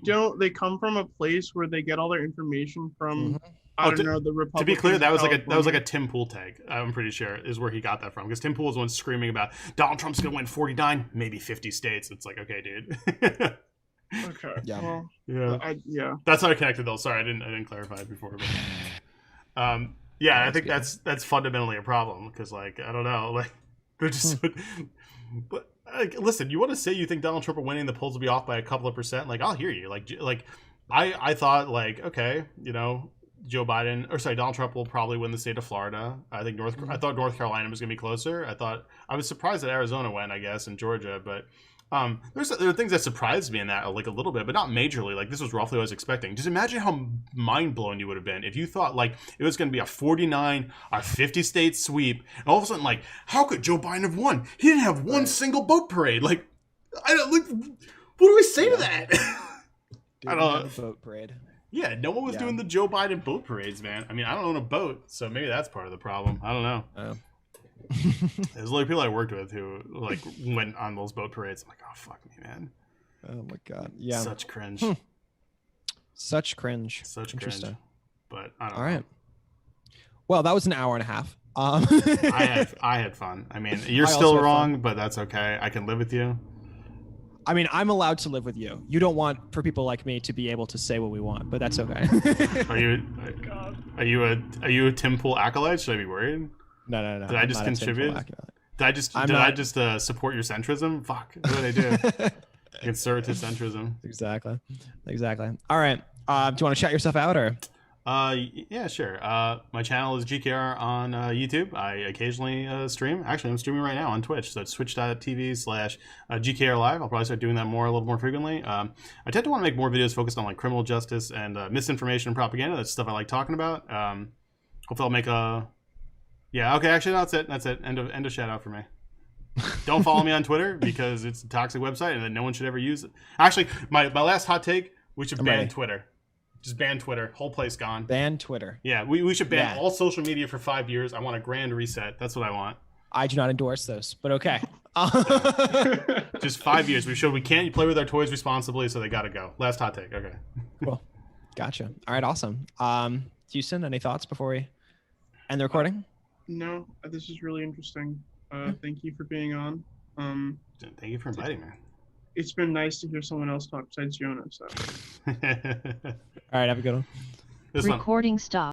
come from a place where they get all their information from I don't know, the Republicans. To be clear, that was like a Tim Pool tag. I'm pretty sure is where he got that from because Tim Pool was the one screaming about Donald Trump's gonna win 49, maybe 50 states. It's like, okay, dude. Okay. Yeah. Well, That's how I connected though. Sorry, I didn't clarify it before. But, I think that's fundamentally a problem because like I don't know, like they're just. But like, listen, you want to say you think Donald Trump are winning, the polls will be off by a couple of percent? Like I'll hear you. Like I thought like okay, Donald Trump will probably win the state of Florida. I thought North Carolina was gonna be closer. I was surprised that Arizona went, I guess, and Georgia, but. There are things that surprised me in that like a little bit, but not majorly. Like this was roughly what I was expecting. Just imagine how mind blown you would have been if you thought like it was going to be a 49 or 50 state sweep, and all of a sudden like how could Joe Biden have won? He didn't have one single boat parade. Like I don't like. What do we say to that? I don't know. Boat parade. Yeah, no one was doing the Joe Biden boat parades, man. I mean, I don't own a boat, so maybe that's part of the problem. I don't know. There's a lot of people I worked with who like went on those boat parades. I'm like, oh fuck me, man. Oh my god, yeah. Such cringe. Such cringe. Such Interesting. Cringe. But I don't know. All right. Well, that was an hour and a half. I had fun. I mean, you're still wrong, but that's okay. I can live with you. I mean, I'm allowed to live with you. You don't want for people like me to be able to say what we want, but that's okay. Are you a Tim Pool acolyte? Should I be worried? No. Did I just contribute? Did I just support your centrism? Fuck. What did I do? Conservative centrism. Exactly. All right. Do you want to shout yourself out or? Yeah, sure. My channel is GKR on YouTube. I occasionally stream. Actually, I'm streaming right now on Twitch. So it's twitch.tv/GKR Live. I'll probably start doing that a little more frequently. I tend to want to make more videos focused on like criminal justice and misinformation and propaganda. That's stuff I like talking about. Hopefully I'll make a... Yeah, okay, actually, no, that's it. End of shout out for me. Don't follow me on Twitter because it's a toxic website and that no one should ever use it. Actually, my last hot take, we should ban Twitter. Just ban Twitter. Whole place gone. Ban Twitter. Yeah, we should ban all social media for 5 years. I want a grand reset. That's what I want. I do not endorse those, but okay. Just 5 years. We can't play with our toys responsibly, so they got to go. Last hot take. Okay. Cool. Gotcha. All right, awesome. Houston, any thoughts before we end the recording? No, this is really interesting. Thank you for being on. Thank you for inviting me. It's been nice to hear someone else talk besides Jonah. So. All right, have a good one. Recording stop.